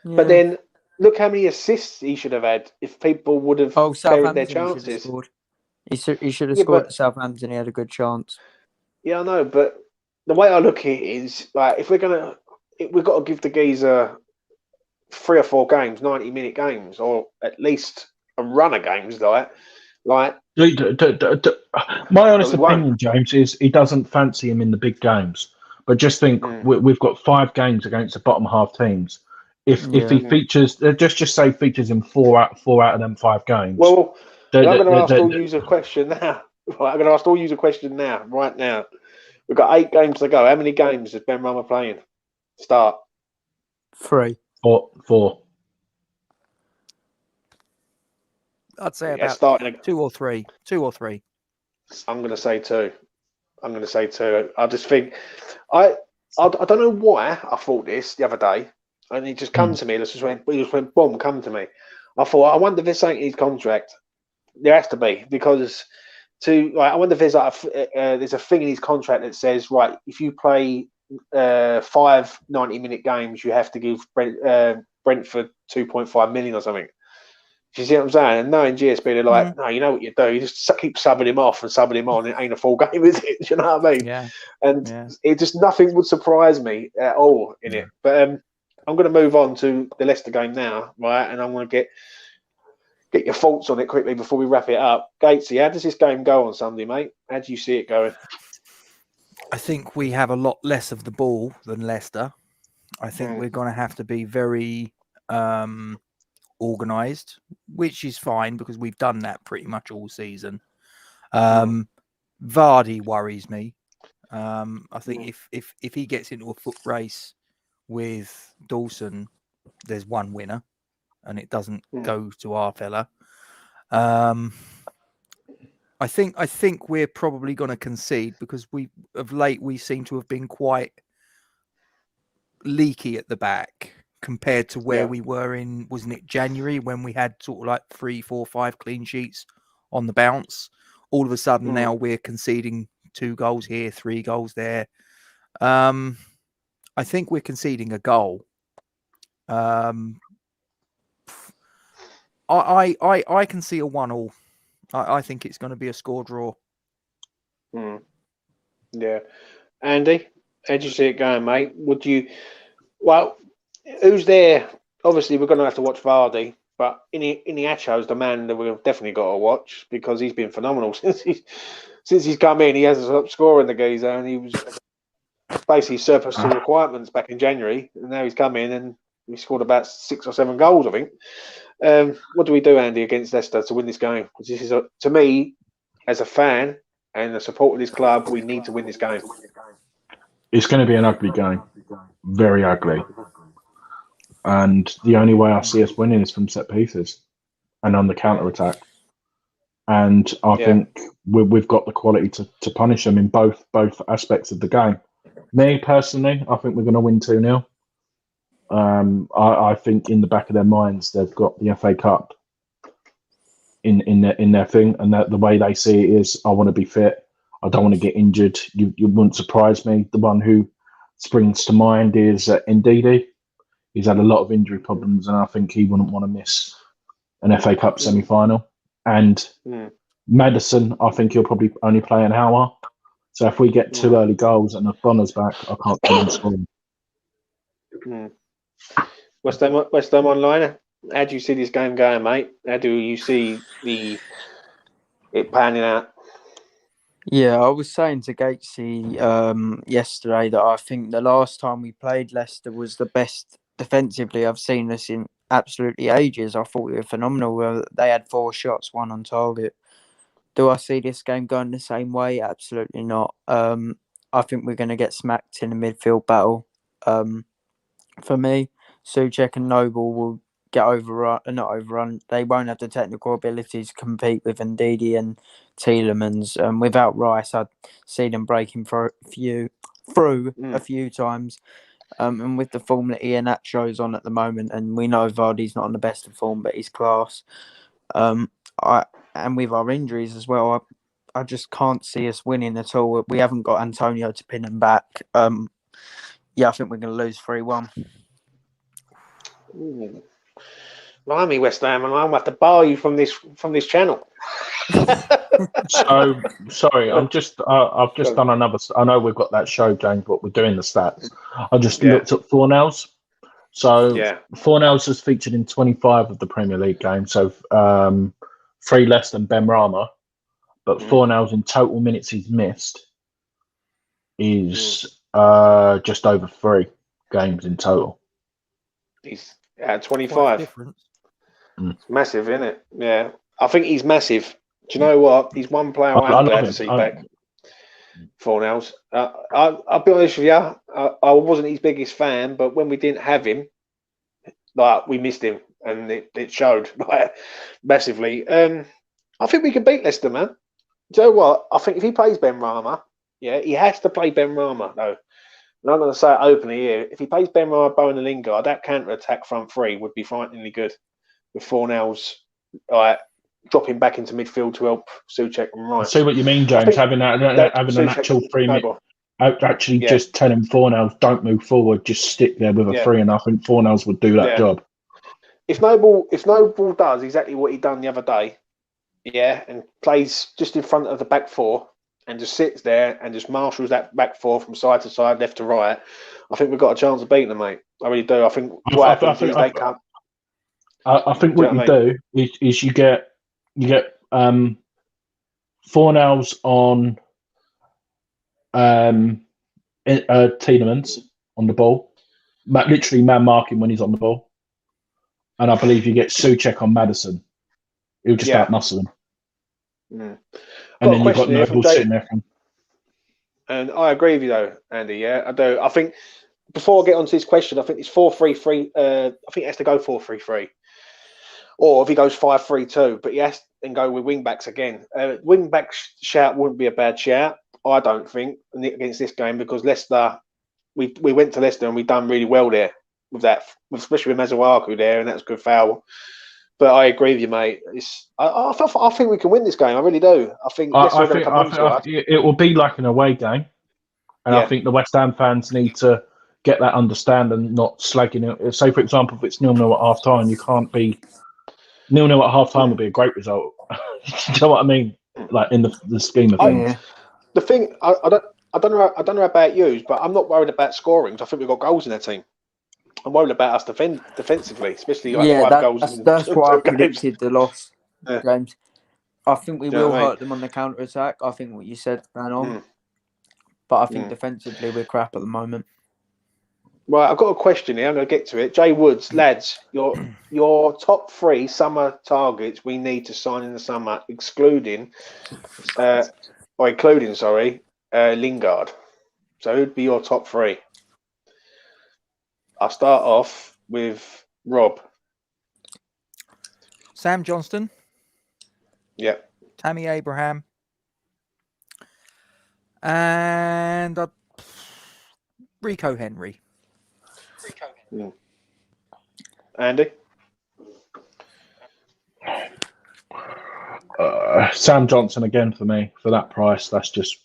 But then look how many assists he should have had if people would have buried their chances. He should have scored at Southampton. He had a good chance. Yeah, I know, but the way I look at it is like if we've got to give the geezer 3 or 4 games, 90-minute games, or at least a run of games, like. My honest opinion, James, is he doesn't fancy him in the big games. But just think, we've got 5 games against the bottom half teams. If he features, just say features in 4 out of them 5 games. Well, I'm going to ask all you a question now. Right, I'm going to ask all you a question now, right now. We've got 8 games to go. How many games is Benrahma playing? Start. 3. 4. I'd say about 2 or 3. 2 or 3. I'm going to say 2. I just think I don't know why I thought this the other day, and it just come to me. It just went boom, come to me. I thought, I wonder if there's something in his contract. There has to be, because I wonder if there's there's a thing in his contract that says, right, if you play 5 90-minute games, you have to give Brentford 2.5 million or something. Do you see what I'm saying? And knowing GSB, they're like, no, you know what you do? You just keep subbing him off and subbing him on. It ain't a full game, is it? Do you know what I mean? Yeah. And it just, nothing would surprise me at all in it. But I'm going to move on to the Leicester game now, right? And I'm going to get your thoughts on it quickly before we wrap it up. Gatesy, how does this game go on Sunday, mate? How do you see it going? I think we have a lot less of the ball than Leicester. I think we're going to have to be very organised, which is fine because we've done that pretty much all season. Vardy worries me. I think if he gets into a foot race with Dawson, there's one winner, and it doesn't go to our fella. I think we're probably going to concede because of late we seem to have been quite leaky at the back compared to where we were in, wasn't it January, when we had sort of like 3, 4, 5 clean sheets on the bounce. All of a sudden now we're conceding 2 goals here, 3 goals there. I think we're conceding a goal. I can see a 1-1. I think it's going to be a score draw. Yeah. Andy, how do you see it going, mate? Who's there? Obviously, we're going to have to watch Vardy, but Iniacho's the man that we've definitely got to watch because he's been phenomenal since he's come in. He hasn't stopped scoring, the geezer, and he was basically surplus to requirements back in January, and now he's come in and he scored about 6 or 7 goals, I think. What do we do, Andy, against Leicester to win this game? Because this is, to me, as a fan and the support of this club, we need to win this game. It's going to be an ugly game, very ugly. And the only way I see us winning is from set pieces and on the counter attack. And I think we've got the quality to punish them in both aspects of the game. Me personally, I think we're going to win 2-0. I think in the back of their minds they've got the FA Cup in their thing, and that the way they see it is, I want to be fit. I don't want to get injured. You wouldn't surprise me. The one who springs to mind is Ndidi. He's had a lot of injury problems, and I think he wouldn't want to miss an FA Cup semi-final. And Maddison, I think he'll probably only play an hour. So if we get 2 early goals and the Bonner's back, I can't see him scoring. West Ham Online, how do you see this game going, mate? How do you see it panning out? Yeah, I was saying to Gatesy yesterday that I think the last time we played Leicester was the best defensively I've seen us in absolutely ages. I thought we were phenomenal. They had 4 shots, 1 on target. Do I see this game going the same way? Absolutely not. I think we're going to get smacked in the midfield battle. For me, Souček and Noble will get not overrun. They won't have the technical ability to compete with Ndidi and Tielemans. Without Rice, I'd see them breaking through a few times. And with the form that Iheanacho's on at the moment, and we know Vardy's not on the best of form, but he's class. And with our injuries as well, I just can't see us winning at all. We haven't got Antonio to pin him back. I think we're going to lose 3-1. Blimey, West Ham, and I'll have to bar you from this channel. So sorry, I've just done another. I know we've got that show, James, but we're doing the stats. I just looked at Fornells. So Fornells is featured in 25 of the Premier League games. So 3 less than Ben Rama, but Fornells in total minutes he's missed is just over 3 games in total. He's at 25. It's massive, isn't it? Yeah, I think he's massive. Do you know what? He's one player I'm glad to see back. Fornells. I'll be honest with you. I wasn't his biggest fan, but when we didn't have him, we missed him, and it showed massively. I think we can beat Leicester, man. Do you know what? I think if he plays Ben Rama, he has to play Ben Rama though. And I'm going to say it openly here. If he plays Ben Rama, Bowen and Lingard, that counter-attack front 3 would be frighteningly good. with Fornals dropping back into midfield to help Souček and Rice. I see what you mean, James. Having an actual 3 minute, actually just telling Fornals don't move forward, just stick there with a 3, and I think Fornals would do that job. If Noble does exactly what he done the other day, and plays just in front of the back 4 and just sits there and just marshals that back 4 from side to side, left to right, I think we've got a chance of beating them, mate. I really do. I think what happens is they come. I think what you do is you get Fornals on Tielemans on the ball, literally man marking when he's on the ball, and I believe you get Souček on Maddison. He'll just start muscling, and then you've got Noble sitting there. And I agree with you though, Andy. Yeah, I do. I think before I get onto this question, I think it's 4-3-3. I think he has to go 4-3-3. Or if he goes 5-3-2, but he has to go with wing backs again. Wing back shout wouldn't be a bad shout, I don't think, against this game, because Leicester, we went to Leicester and we done really well there with that, especially with Masuaku there, and that's a good foul. But I agree with you, mate. I think we can win this game. I really do. I think it will be like an away game, and I think the West Ham fans need to get that understanding, not slagging it. Say, for example, if it's 0-0 at half time, you can't be 0-0 at half time would be a great result. Do you know what I mean? Like in the scheme of things. The thing, I don't know about you, but I'm not worried about scoring. I think we've got goals in our team. I'm worried about us defensively, especially 5 goals. That's what I predicted the loss, James. I think we will hurt them on the counter attack. I think what you said ran on, but I think defensively we're crap at the moment. Right, I've got a question here. I'm going to get to it. Jay Woods, lads, your top 3 summer targets we need to sign in the summer, including Lingard. So who'd be your top 3? I'll start off with Rob. Sam Johnston. Yep. Tammy Abraham. And Rico Henry. Andy? Sam Johnson again for me. For that price, that's just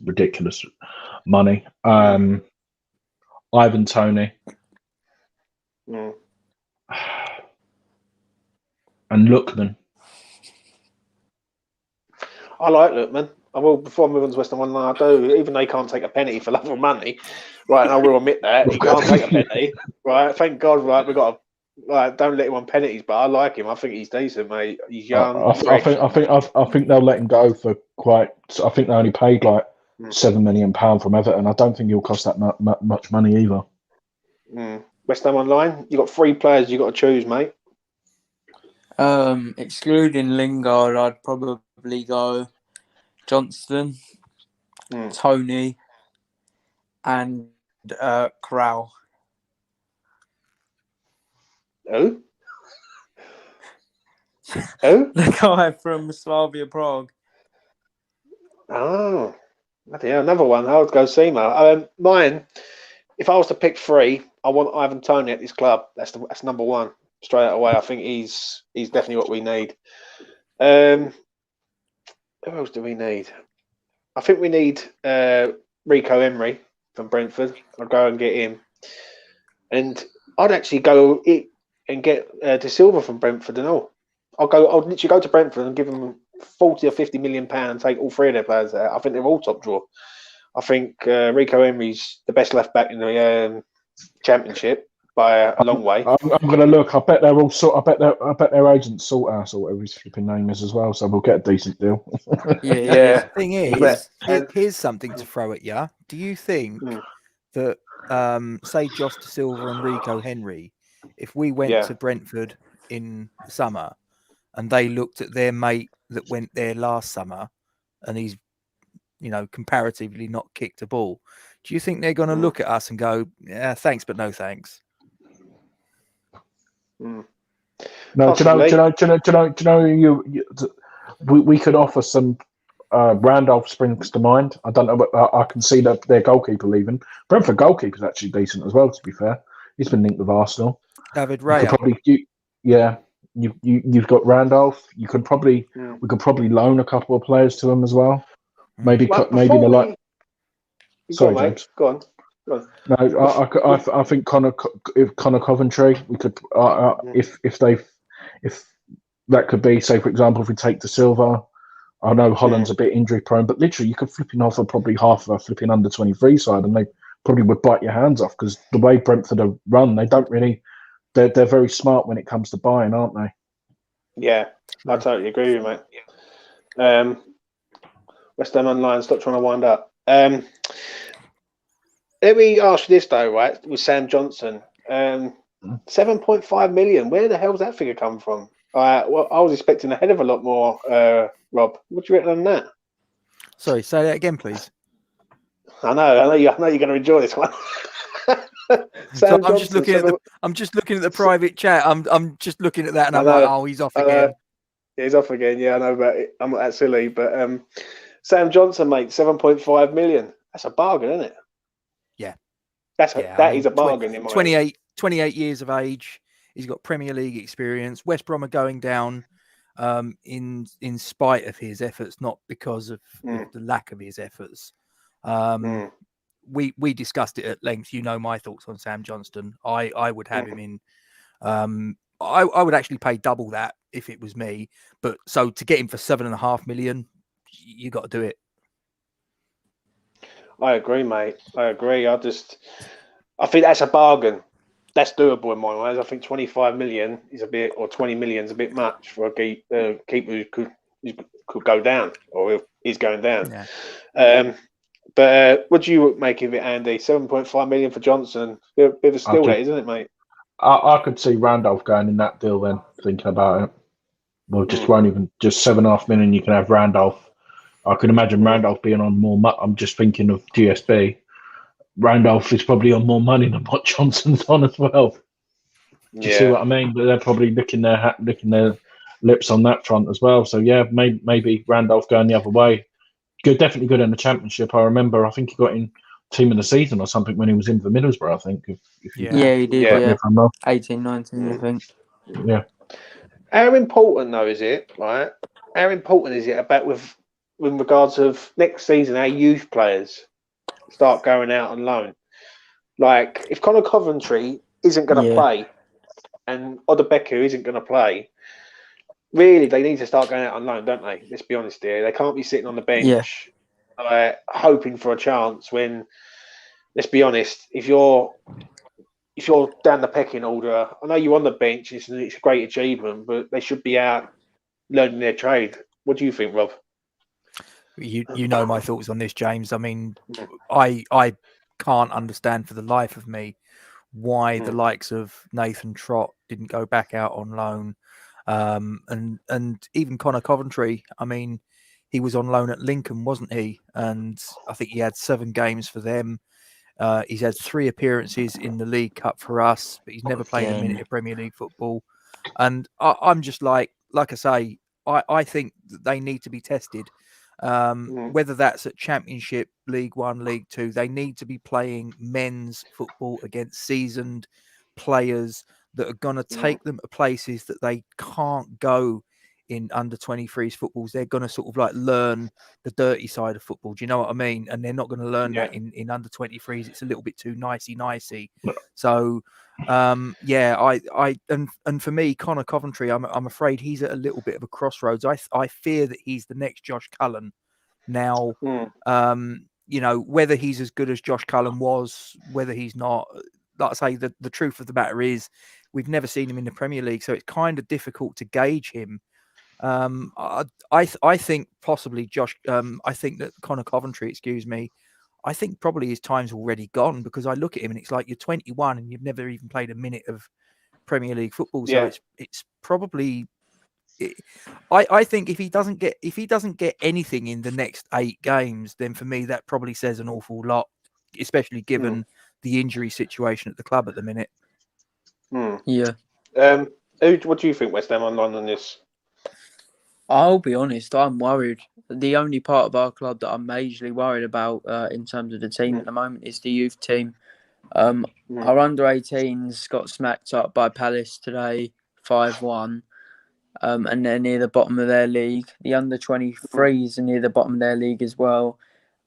ridiculous money. Ivan Toney. And Lookman. I like Lookman. I will, before I move on to West Ham One, I do. Even though he can't take a penalty for love of money, right? And I will admit that he can't take a penalty, right? Thank God, right? We got don't let him on penalties, but I like him. I think he's decent, mate. He's young. I think they'll let him go for quite. I think they only paid like £7 million from Everton. I don't think he'll cost that much money either. West Ham Online, you got 3 players you got to choose, mate. Excluding Lingard, I'd probably go Johnston, Toney, and Corral. Who? Who? The guy from Slavia Prague. Oh, yeah, another one. I would go Seema. Mine, if I was to pick 3, I want Ivan Toney at this club. That's number 1 straight away. I think he's definitely what we need. Who else do we need? I think we need Rico Henry from Brentford. I'll go and get him, and I'd actually go and get De Silva from Brentford and all. I'll literally go to Brentford and give them 40 or 50 million pounds and take all 3 of their players there. I think they're all top draw. I think Rico Henry's the best left back in the Championship by a long way. I'm going to look. I bet they're all I bet their agents sort out whatever his flipping name is as well. So we'll get a decent deal. Yeah. The thing is, here's something to throw at you. Do you think that say Josh De Silva and Rico Henry, if we went to Brentford in the summer and they looked at their mate that went there last summer and he's, comparatively not kicked a ball, do you think they're going to look at us and go, yeah, thanks, but no thanks? No, do you know, we could offer some. Randolph springs to mind. I don't know, but I can see that their goalkeeper leaving. Brentford goalkeeper's actually decent as well. To be fair, he's been linked with Arsenal. David Raya. Yeah. you've got Randolph. We could probably loan a couple of players to him as well. Maybe the Sorry, James. Go on. No, I think Connor Coventry. We could if that could be, say, for example, if we take De Silva. I know Holland's a bit injury prone, but literally you could flipping offer probably half of a flipping under 23 side, and they probably would bite your hands off because the way Brentford have run, they don't really. They're very smart when it comes to buying, aren't they? Yeah, I totally agree with you, mate. West Ham Online, stop trying to wind up. Let me ask you this though, right? With Sam Johnson, 7.5 million. Where the hell's that figure come from? Well, I was expecting a hell of a lot more. Rob, what do you reckon on that? Sorry, say that again, please. I know you're going to enjoy this one. So I'm just looking at the private chat. I'm just looking at that, and I'm like, oh, he's off again. He's off again. Yeah, I know, but I'm not that silly. But Sam Johnson, mate, 7.5 million. That's a bargain, isn't it? Yeah, that is a bargain. 28 years of age. He's got Premier League experience. West Brom are going down in spite of his efforts, not because of the lack of his efforts. We discussed it at length. You know my thoughts on Sam Johnston. I would have him in. I would actually pay double that if it was me. But so to get him for 7.5 million, you got to do it. I agree, mate. I agree. I think that's a bargain. That's doable in my eyes. I think 25 million is a bit, or 20 million is a bit much for a keeper who could go down, or is going down. Yeah. But what do you make of it, Andy? 7.5 million for Johnson. Bit of a steal, isn't it, mate? I could see Randolph going in that deal then, thinking about it. Well, won't even, just 7.5 million, you can have Randolph. I could imagine Randolph being on more. I'm just thinking of GSB. Randolph is probably on more money than what Johnson's on as well. Do you see what I mean? But they're probably licking their lips on that front as well. So yeah, maybe Randolph going the other way. Definitely good in the Championship. I remember. I think he got in Team of the Season or something when he was in for Middlesbrough. I think. He did. Yeah, 18, 19, I think. Yeah. How important though is it? Right? How important is it about with regards of next season? Our youth players start going out on loan. Like if Connor Coventry isn't going to play, and Odebeku isn't going to play. Really, they need to start going out on loan, don't they? Let's be honest here. They can't be sitting on the bench hoping for a chance when, let's be honest, if you're down the pecking order, I know you're on the bench, it's a great achievement, but they should be out learning their trade. What do you think, Rob? You know my thoughts on this, James. I mean, I can't understand for the life of me why the likes of Nathan Trott didn't go back out on loan. And even Connor Coventry, I mean, he was on loan at Lincoln, wasn't he? And I think he had 7 games for them. He's had 3 appearances in the League Cup for us, but he's never played a minute of Premier League football. And I'm just like I say, I think that they need to be tested. Whether that's at Championship, League 1, League 2, they need to be playing men's football against seasoned players that are going to take them to places that they can't go in under 23s footballs. They're going to sort of like learn the dirty side of football. Do you know what I mean? And they're not going to learn that in under 23s. It's a little bit too nicey. So, and for me, Connor Coventry, I'm afraid he's at a little bit of a crossroads. I fear that he's the next Josh Cullen. Now, whether he's as good as Josh Cullen was, whether he's not, like I say, the truth of the matter is we've never seen him in the Premier League, so it's kind of difficult to gauge him. I think possibly Josh. I think that Connor Coventry, I think probably his time's already gone, because I look at him and it's like you're 21 and you've never even played a minute of Premier League football. So it's probably. I think if he doesn't get anything in the next 8 games, then for me that probably says an awful lot, especially given the injury situation at the club at the minute. Yeah. What do you think, West Ham Online, on this? I'll be honest, I'm worried. The only part of our club that I'm majorly worried about in terms of the team at the moment is the youth team. Our under-18s got smacked up by Palace today, 5-1. and they're near the bottom of their league. The under-23s are near the bottom of their league as well.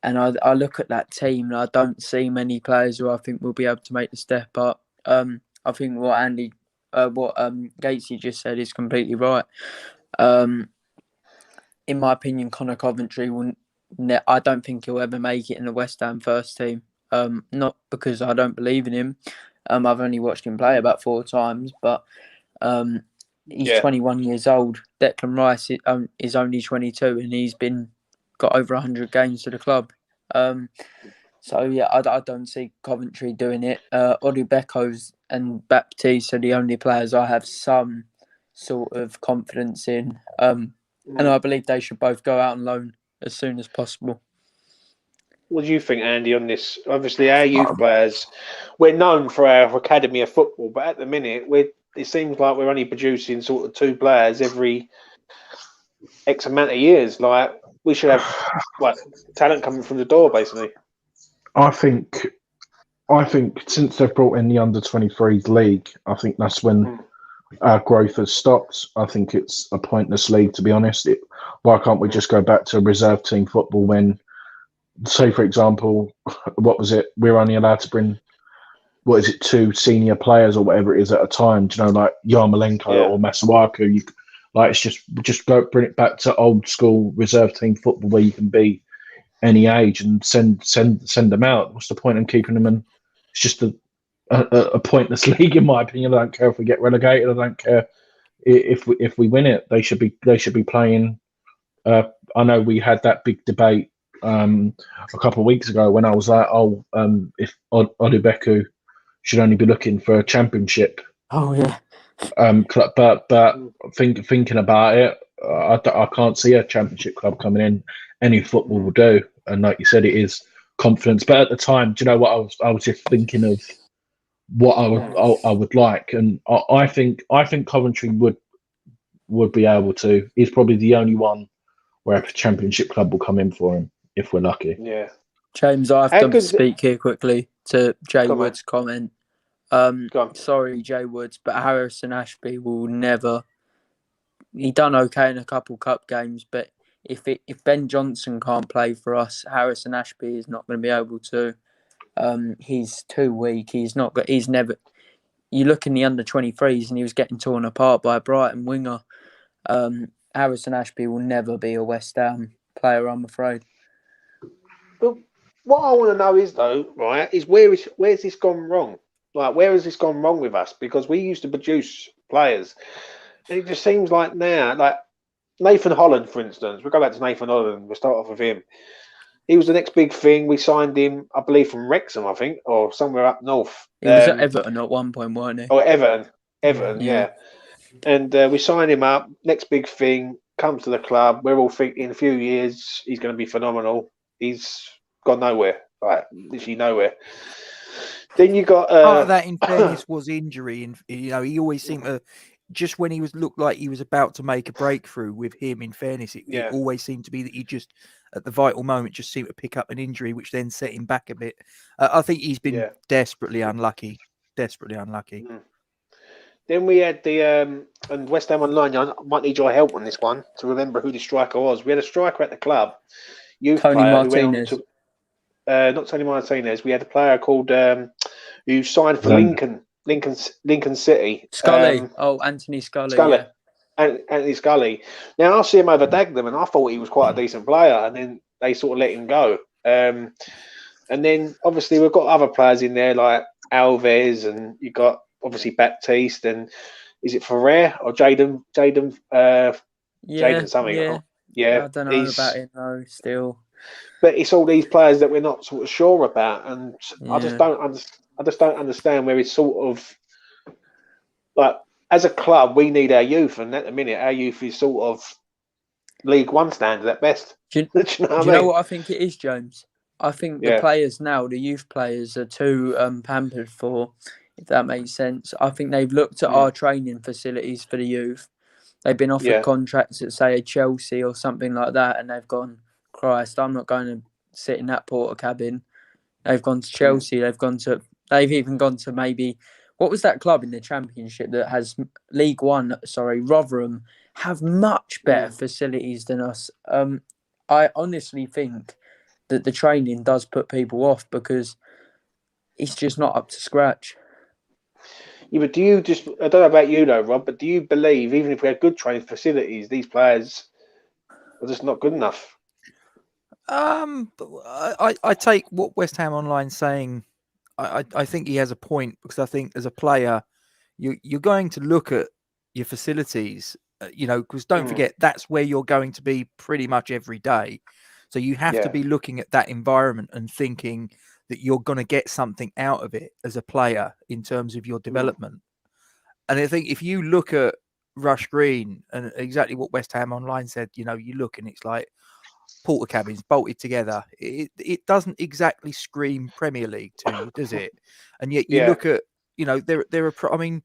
And I look at that team and I don't see many players who I think will be able to make the step up. I think what Gatesy just said is completely right. In my opinion, Connor Coventry I don't think he'll ever make it in the West Ham first team. Not because I don't believe in him. I've only watched him play about 4 times, but he's 21 years old. Declan Rice is only 22, and he's got over 100 games to the club. So yeah, I don't see Coventry doing it. Odubekos and Baptiste are the only players I have some sort of confidence in. And I believe they should both go out on loan as soon as possible. What do you think, Andy, on this? Obviously, our youth players, we're known for our academy of football, but at the minute, it seems like we're only producing sort of 2 players every X amount of years. Like, we should have talent coming from the door, basically. I think since they've brought in the under-23s league, I think that's when our growth has stopped. I think it's a pointless league, to be honest. Why can't we just go back to reserve team football when, say, for example, what was it? We're only allowed to bring, 2 senior players or whatever it is at a time. Do you know, like Yarmolenko or Masuaku? It's just bring it back to old school reserve team football where you can be any age and send them out. What's the point in keeping them in? It's just a pointless league, in my opinion. I don't care if we get relegated. I don't care if we win it. They should be playing. I know we had that big debate a couple of weeks ago when I was like, if Odubeku should only be looking for a championship. Oh yeah. But thinking about it, I can't see a championship club coming in. Any football will do, and like you said, it is confidence. But at the time, do you know what I was just thinking of what I would like, and I think Coventry would be able to. He's probably the only one where a championship club will come in for him if we're lucky. Yeah, James, I have to speak here quickly to Jay Wood's comment. Sorry, Jay Woods, but Harrison Ashby will never. He done okay in a couple cup games, but if Ben Johnson can't play for us, Harrison Ashby is not going to be able to. He's too weak. He's never. You look in the under-23s, and he was getting torn apart by a Brighton winger. Harrison Ashby will never be a West Ham player, I'm afraid. But what I want to know is, though, right, is where's this gone wrong? Like, where has this gone wrong with us? Because we used to produce players. And it just seems like now, like Nathan Holland, for instance, we'll go back to Nathan Holland. We'll start off with him. He was the next big thing. We signed him, I believe, from Wrexham, I think, or somewhere up north. He was at Everton at one point, weren't he? Oh, Everton, yeah. And we signed him up. Next big thing, comes to the club. We're all thinking in a few years he's going to be phenomenal. He's gone nowhere, like literally nowhere. Then you got part of that, in fairness, was injury, and he always seemed to. Just when he looked like he was about to make a breakthrough with him, in fairness, it always seemed to be that he just, at the vital moment, just seemed to pick up an injury, which then set him back a bit. I think he's been desperately unlucky. Mm. Then we had the and West Ham Online. I might need your help on this one to remember who the striker was. We had a striker at the club, youth Tony player Martinez. who went on to, not Tony Martinez. We had a player called who signed for Lincoln City. Scully. Anthony Scully. Yeah. Anthony Scully. Now I see him over Dagenham, and I thought he was quite a decent player, and then they sort of let him go. And then obviously we've got other players in there like Alves, and you got obviously Baptiste, and is it Ferrer or Jaden something? Yeah. Yeah, I don't know about him though. Still, but it's all these players that we're not sort of sure about, and I just don't understand where it's sort of like, as a club, we need our youth, and at the minute, our youth is sort of League One standard at best. Do you know what I think it is, James? I think the players now, the youth players, are too pampered for, if that makes sense. I think they've looked at our training facilities for the youth. They've been offered contracts at, say, a Chelsea or something like that, and they've gone, Christ, I'm not going to sit in that porter cabin. They've gone to Chelsea. They've even gone to maybe What was that club in the Championship that has League One? Sorry, Rotherham have much better facilities than us. I honestly think that the training does put people off because it's just not up to scratch. Yeah, but I don't know about you though, Rob, but do you believe even if we had good training facilities, these players are just not good enough? I take what West Ham Online's saying. I think he has a point, because I think as a player, you're going to look at your facilities, because don't forget, that's where you're going to be pretty much every day. So you have to be looking at that environment and thinking that you're going to get something out of it as a player in terms of your development. And I think if you look at Rush Green and exactly what West Ham Online said, you look and it's like porter cabins bolted together. It doesn't exactly scream Premier League to you, does it? And yet you look at, there are, I mean,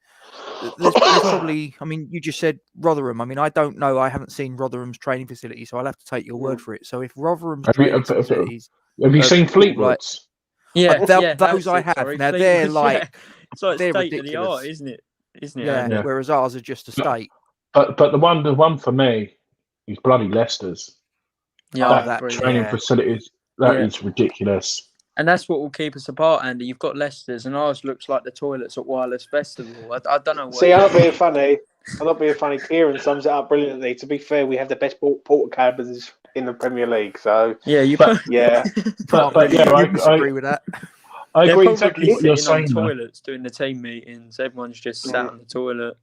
there's probably, I mean, you just said Rotherham. I mean, I don't know. I haven't seen Rotherham's training facility, so I'll have to take your word for it. So if Rotherham's training facilities, have you seen Fleetwood's? Those I have. Sorry, now they're like, it's like they're state ridiculous, of the art, isn't it? Yeah. Whereas ours are just a state. But the one for me is bloody Leicester's. Yeah, that training facilities, that is ridiculous. And that's what will keep us apart, Andy. You've got Leicester's, and ours looks like the toilets at Wireless Festival. I don't know what. See, I'm not being funny. I'm not being funny. Kieran sums it up brilliantly. To be fair, we have the best porter cabins in the Premier League. So yeah, I disagree with that. I agree exactly what you're saying. Toilets doing the team meetings. Everyone's just sat on the toilet.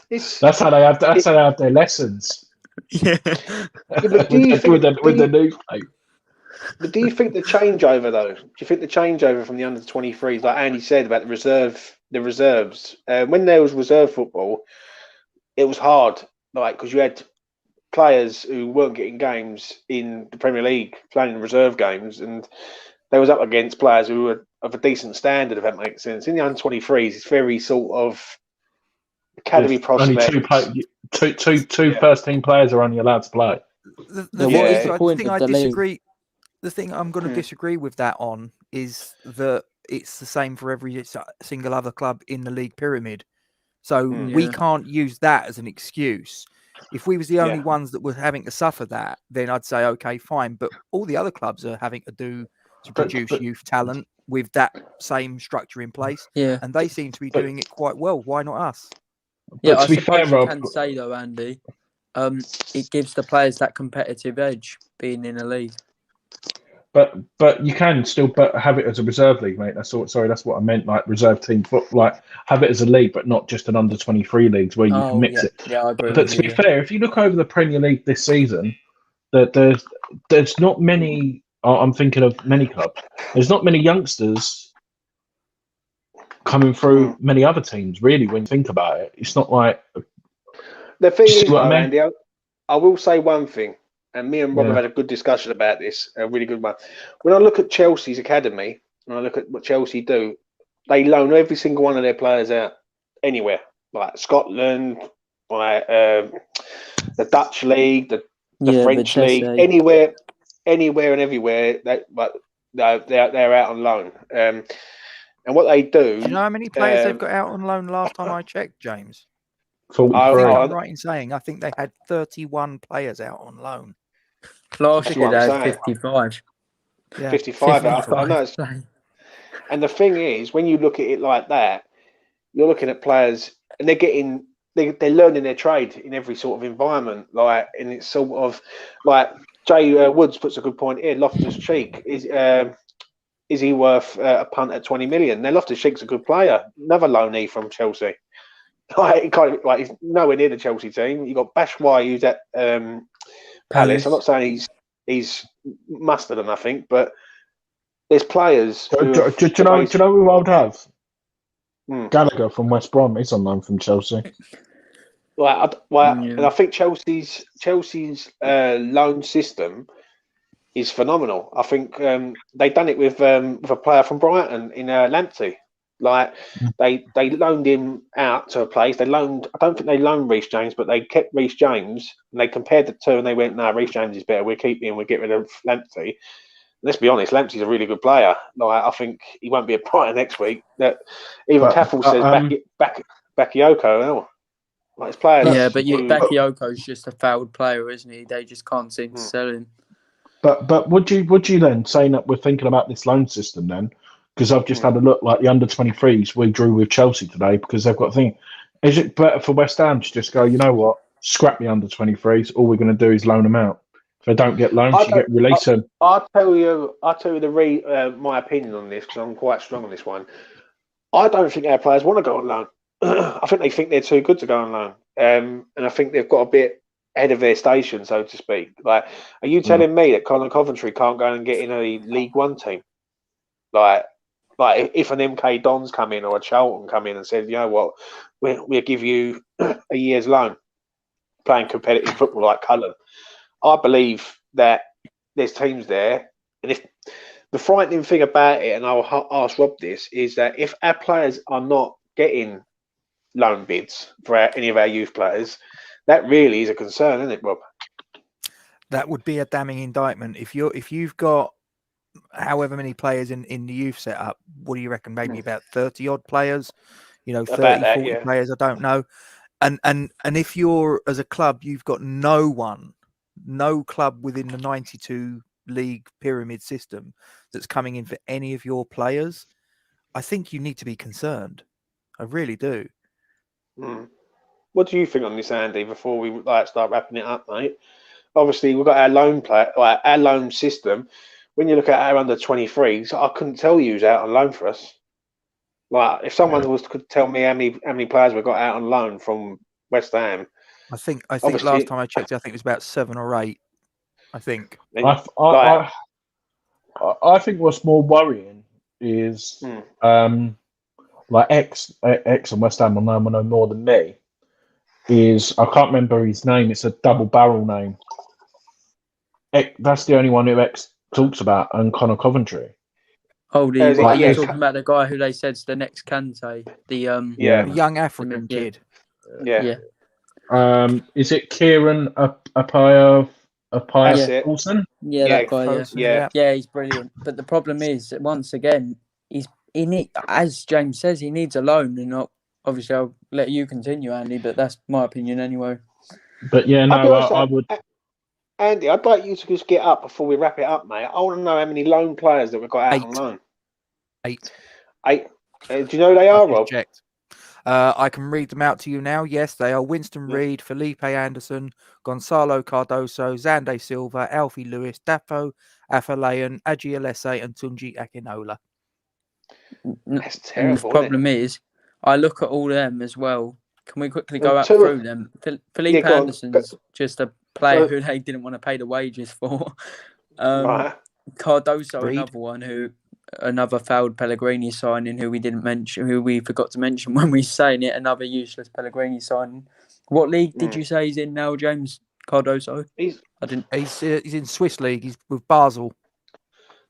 That's how they have. That's how they have their lessons. Yeah. But do you think with the new plate? But do you think the changeover though? Do you think the changeover from the under-23s, like Andy said about the reserves, when there was reserve football, it was hard, like because you had players who weren't getting games in the Premier League playing reserve games, and they was up against players who were of a decent standard, if that makes sense. In the under-23s, it's very sort of academy prospects. Only two first team players are only allowed to play. The thing I'm going to disagree with that on is that it's the same for every single other club in the league pyramid. So we can't use that as an excuse. If we was the only ones that were having to suffer that, then I'd say, okay, fine. But all the other clubs are having to produce youth talent with that same structure in place. Yeah. And they seem to be doing it quite well. Why not us? Yeah, I suppose you can say, though, Andy, it gives the players that competitive edge being in a league. But you can still have it as a reserve league, mate. That's what I meant, like reserve team football. Like have it as a league, but not just an under-23 leagues where you can mix it. Yeah, I agree. But to be fair, if you look over the Premier League this season, there's not many. I'm thinking of many clubs. There's not many youngsters coming through many other teams. Really, when you think about it, it's not like the thing is, though, Andy. I will say one thing. And me and Rob have had a good discussion about this, a really good one. When I look at Chelsea's academy, and I look at what Chelsea do, they loan every single one of their players out anywhere, like Scotland, like the Dutch league, the French league, anywhere and everywhere. They're out on loan. And what they do. Do you know how many players they've got out on loan last time I checked, James? 43. I'm right in saying I think they had 31 players out on loan. Last year they had 55. Yeah. 55 out. I know. And the thing is, when you look at it like that, you're looking at players, and they're learning their trade in every sort of environment. Like, and it's sort of like Jay Woods puts a good point here. Loftus-Cheek is he worth a punt at 20 million? Now Loftus-Cheek's a good player, another loanee from Chelsea. He's nowhere near the Chelsea team. You got Batshuayi, who's at Palace. I'm not saying he's mustard or nothing, but there's players. Do you know who I would have? Gallagher from West Brom. He's on loan from Chelsea. And I think Chelsea's loan system is phenomenal. I think they done it with a player from Brighton in Lamptey. Like they loaned him out to a place. I don't think they loaned Reece James, but they kept Reece James and they compared the two and they went, "No, Reece James is better. We'll keep him. We'll get rid of Lamptey." let's be honest, Lamptey's a really good player. Like, I think he won't be at Brighton next week. That even Caffel says Bakayoko. Like, his players. Yeah, but Bakayoko's just a failed player, isn't he? They just can't seem to sell him. But would you then, saying that we're thinking about this loan system then, because I've just had a look, like the under-23s we drew with Chelsea today, because they've got a thing. Is it better for West Ham to just go, you know what, scrap the under-23s, all we're going to do is loan them out? If they don't get loans, you get release them. I'll tell you my opinion on this, because I'm quite strong on this one. I don't think our players want to go on loan. I think they think they're too good to go on loan. And I think they've got a bit ahead of their station, so to speak. Like, are you telling me that Coventry can't go and get in a League One team? Like if an MK Dons come in or a Charlton come in and said, you know what, we'll give you a year's loan playing competitive football like Cullen. I believe that there's teams there, and if the frightening thing about it, and I'll ask Rob this, is that if our players are not getting loan bids for any of our youth players, that really is a concern, isn't it, Rob? That would be a damning indictment. If you've got however many players in the youth setup, what do you reckon? Maybe about 30 odd players, 30, 40 players, I don't know. And if you're, as a club, you've got no club within the 92 league pyramid system that's coming in for any of your players, I think you need to be concerned. I really do. What do you think on this, Andy, before we start wrapping it up, mate? Obviously, we've got our loan our loan system. When you look at our under-23s, I couldn't tell you who's out on loan for us. Like, if someone could tell me how many players we've got out on loan from West Ham. I think last time I checked, I think it was about 7 or 8. I think. I think what's more worrying is like X and West Ham will know more than me. Is I can't remember his name. It's a double barrel name. That's the only one who X talks about, and Connor Coventry. Oh, you're talking about the guy who they said's the next Kante, the young African kid. Yeah. Is it Kieran Apaya Olsen? Yeah, that guy. Yeah, he's brilliant. But the problem is, once again, as James says, he needs a loan, and not. Obviously, I'll let you continue, Andy, but that's my opinion anyway. But yeah, no, I would. Andy, I'd like you to just get up before we wrap it up, mate. I want to know how many loan players that we've got out on loan. 8. Do you know who they are, Rob? Checked. I can read them out to you now. Yes, they are Winston Reid, Felipe Anderson, Gonzalo Cardoso, Xande Silva, Alfie Lewis, Dapo Afolayan, Aji Alese, and Tunji Akinola. That's terrible. And the problem is, I look at all them as well. Can we quickly go up through them? Felipe Anderson's just a player who they didn't want to pay the wages for. Cardoso, another one another failed Pellegrini signing who we forgot to mention when we were saying it, another useless Pellegrini signing. What league did you say he's in now, James? Cardoso? He's in Swiss league. He's with Basel.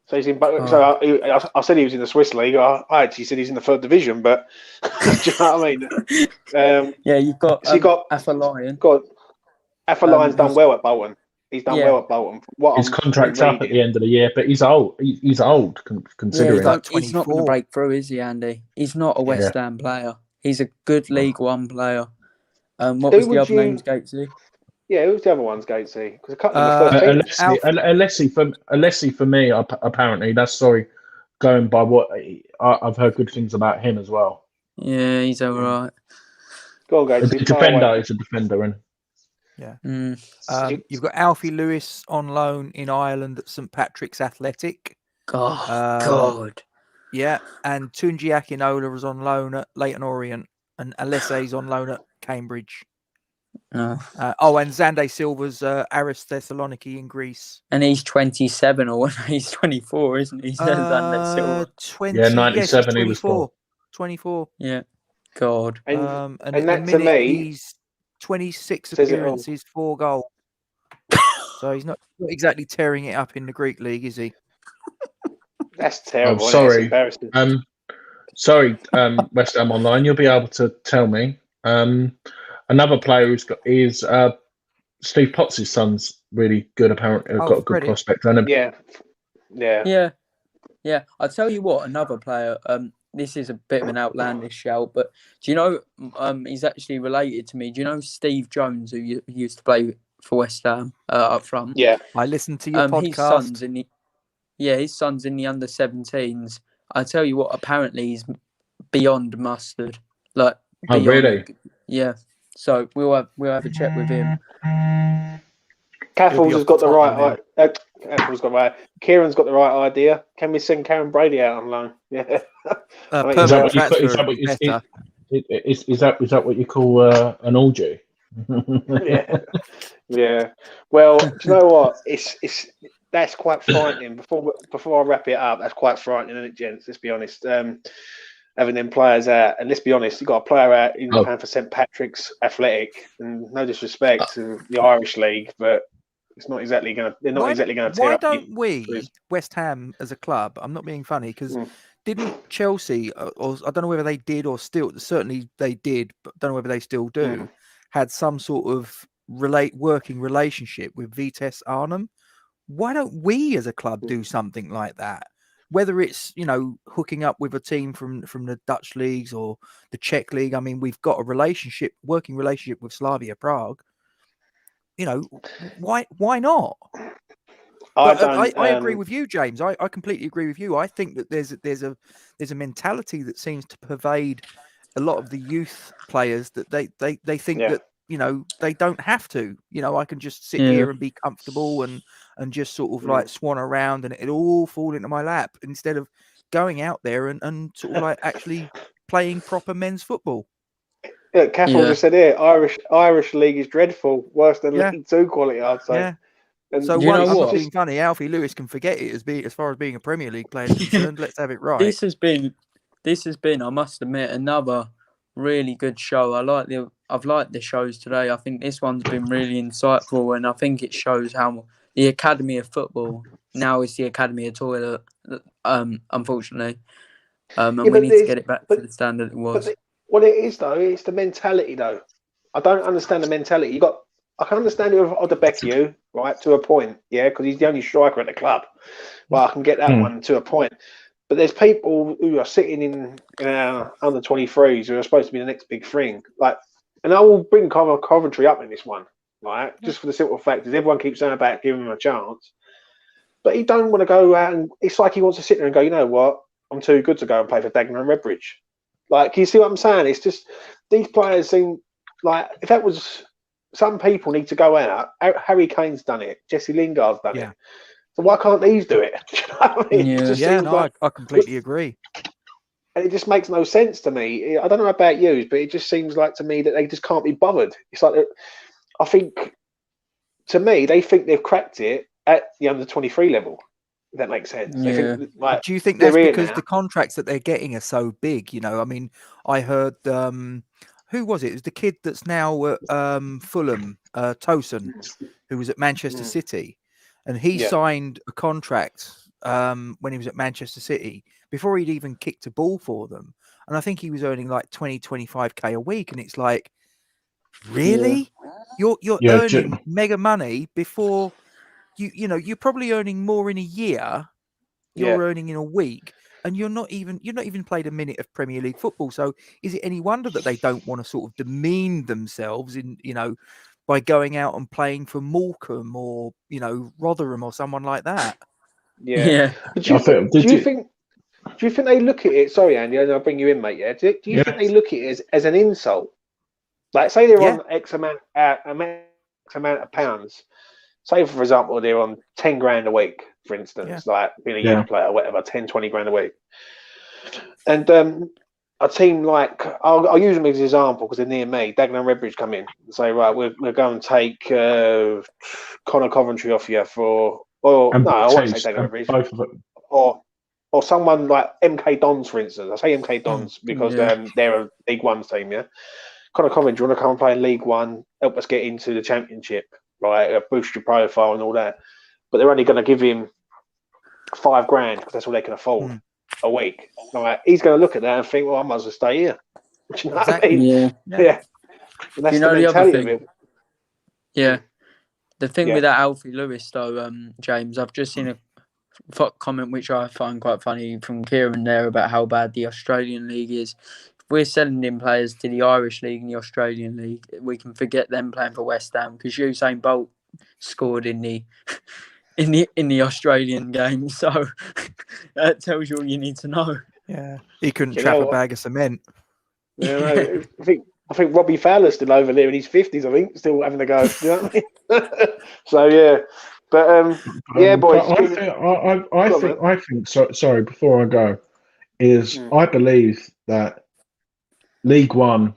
So he's in. So I said he was in the Swiss league. I actually said he's in the 3rd division, but do you know what I mean? You've got Afolayan. Afolayan's done well at Bolton. He's done well at Bolton. His contract's up at the end of the year, but he's old. He's old considering. He's not going to break through, is he, Andy? He's not a West Ham player. He's a good League One player. What was the other names, Gatesy? Yeah, who's the other ones, Gatesy? Because a couple of the first Alessi for me, apparently. That's going by what I've heard good things about him as well. Yeah, he's all right. Go on, Gatesy. He's a defender, and you've got Alfie Lewis on loan in Ireland at St Patrick's Athletic. God. Yeah, and Tunji Akinola is on loan at Leyton Orient, and Alesse's on loan at Cambridge. And Xande Silva's Aris Thessaloniki in Greece. And he's 27 or he's 24, isn't he? Xande Silva. 97 he was 24. Yeah. God. And that to me, he's 26 appearances, 4 goals. So he's not exactly tearing it up in the Greek league, is he? That's terrible. Sorry. Sorry, West Ham Online. You'll be able to tell me. Another player who's got is Steve Potts' son's really good. Apparently, got a good prospect. Yeah. I'll tell you what, another player, this is a bit of an outlandish shout, but do you know, he's actually related to me. Do you know Steve Jones, who used to play for West Ham up front? Yeah. I listened to your podcast. His son's in the under-17s. I tell you what, apparently he's beyond mustard. Like, beyond, really? Yeah. So we'll have a chat with him. Caffels has got the right. Kieran's got the right idea. Can we send Karen Brady out on loan? Yeah. Is that what you call an orgy? Yeah. Well, do you know what? That's quite frightening. Before I wrap it up, that's quite frightening, isn't it, gents? Let's be honest. Having them players out, and let's be honest, you've got a player out in playing for St Patrick's Athletic, and no disrespect to the Irish League, but it's not exactly going to. They're not exactly going to tear up. Why don't we, West Ham as a club? I'm not being funny, because didn't Chelsea, or I don't know whether they did or still, certainly they did, but don't know whether they still do, had some sort of working relationship with Vitesse Arnhem. Why don't we as a club do something like that? Whether it's, hooking up with a team from the Dutch leagues or the Czech league. I mean, we've got a working relationship with Slavia Prague. Why not? I agree with you, James. I completely agree with you. I think that there's a mentality that seems to pervade a lot of the youth players that they think that they don't have to. I can just sit here and be comfortable and just sort of like swan around and it'll all fall into my lap instead of going out there and sort of like actually playing proper men's football. Yeah, Cathal just said here, Irish league is dreadful, worse than League Two quality, I'd say. Yeah. And so I'm not being funny. Alfie Lewis can forget it as far as being a Premier League player is concerned. Let's have it right. This has been, I must admit, another really good show. I've liked the shows today. I think this one's been really insightful, and I think it shows how the Academy of Football now is the Academy of Toilet. Unfortunately, and we need to get it back to the standard it was. What it is though, it's the mentality though. I don't understand the mentality. I can understand it with Odebekio, right, to a point, because he's the only striker at the club. Well, I can get that one to a point. But there's people who are sitting in under 23s who are supposed to be the next big thing. And I will bring Coventry up in this one, right? Just for the simple fact that everyone keeps saying about giving him a chance. But he don't want to go out and it's like he wants to sit there and go, you know what? I'm too good to go and play for Dagenham and Redbridge. Can you see what I'm saying? It's just these players seem like if that was some people need to go out. Harry Kane's done it. Jesse Lingard's done it. So why can't these do it? Do you know what I mean? I completely agree. And it just makes no sense to me. I don't know about you, but it just seems like to me that they just can't be bothered. It's like I think to me they think they've cracked it at the under 23 level. If that makes sense. Yeah. Do you think that's because the contracts that they're getting are so big? I mean, I heard who was it? It was the kid that's now at Fulham, Tosin, who was at Manchester City, and he signed a contract when he was at Manchester City before he'd even kicked a ball for them, and I think he was earning like 20-25k a week, and it's like, really, you're earning mega money before. You're probably earning more in a year. You're earning in a week, and you're not even played a minute of Premier League football. So, is it any wonder that they don't want to sort of demean themselves by going out and playing for Morecambe or Rotherham or someone like that? Yeah. Do you think they look at it? Sorry, Andy, I'll bring you in, mate. Yeah. Do you think they look at it as an insult? Like, say they're on X amount of pounds. Say, for example, they're on 10 grand a week, for instance, like being a youth player, whatever, 10, 20 grand a week. And a team like, I'll use them as an example because they're near me, Dagenham and Redbridge come in and say, right, we're going to take Connor Coventry off you for, I won't say Dagenham and Redbridge, or someone like MK Dons, for instance. I say MK Dons because they're a League One team, Connor Coventry, want to come and play in League One, help us get into the Championship. Right, boost your profile and all that, but they're only going to give him $5 grand because that's all they can afford a week. Right, he's going to look at that and think, well, I might as well stay here. Do you know what I mean? Yeah. And that's the mentality of it. Yeah. The thing with that Alfie Lewis, though, James, I've just seen comment which I find quite funny from Kieran there about how bad the Australian league is. If we're sending in players to the Irish league and the Australian league, we can forget them playing for West Ham because Usain Bolt scored in the Australian game. So that tells you all you need to know. Yeah, he couldn't trap a bag of cement. Yeah, no, I think Robbie Fowler's still over there in his 50s. I think still having a go. Do you know what I mean? So yeah, but yeah, boys. I think. Sorry, before I go, I believe that League One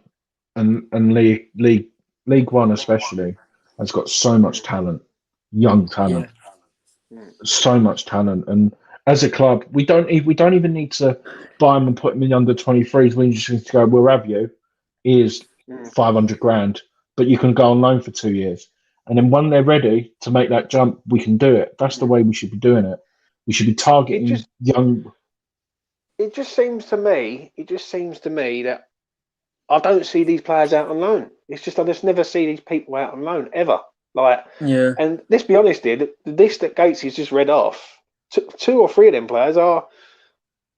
and League One especially has got so much talent, young talent, so much talent, and as a club, we don't even need to buy them and put them in under 23s. We just need to go. We'll have you. Here's 500 grand, but you can go on loan for 2 years, and then when they're ready to make that jump, we can do it. That's the way we should be doing it. We should be targeting young. It just seems to me that I don't see these players out on loan. It's just I just never see these people out on loan ever. And let's be honest here, the list that Gates has just read off, 2 or 3 of them players are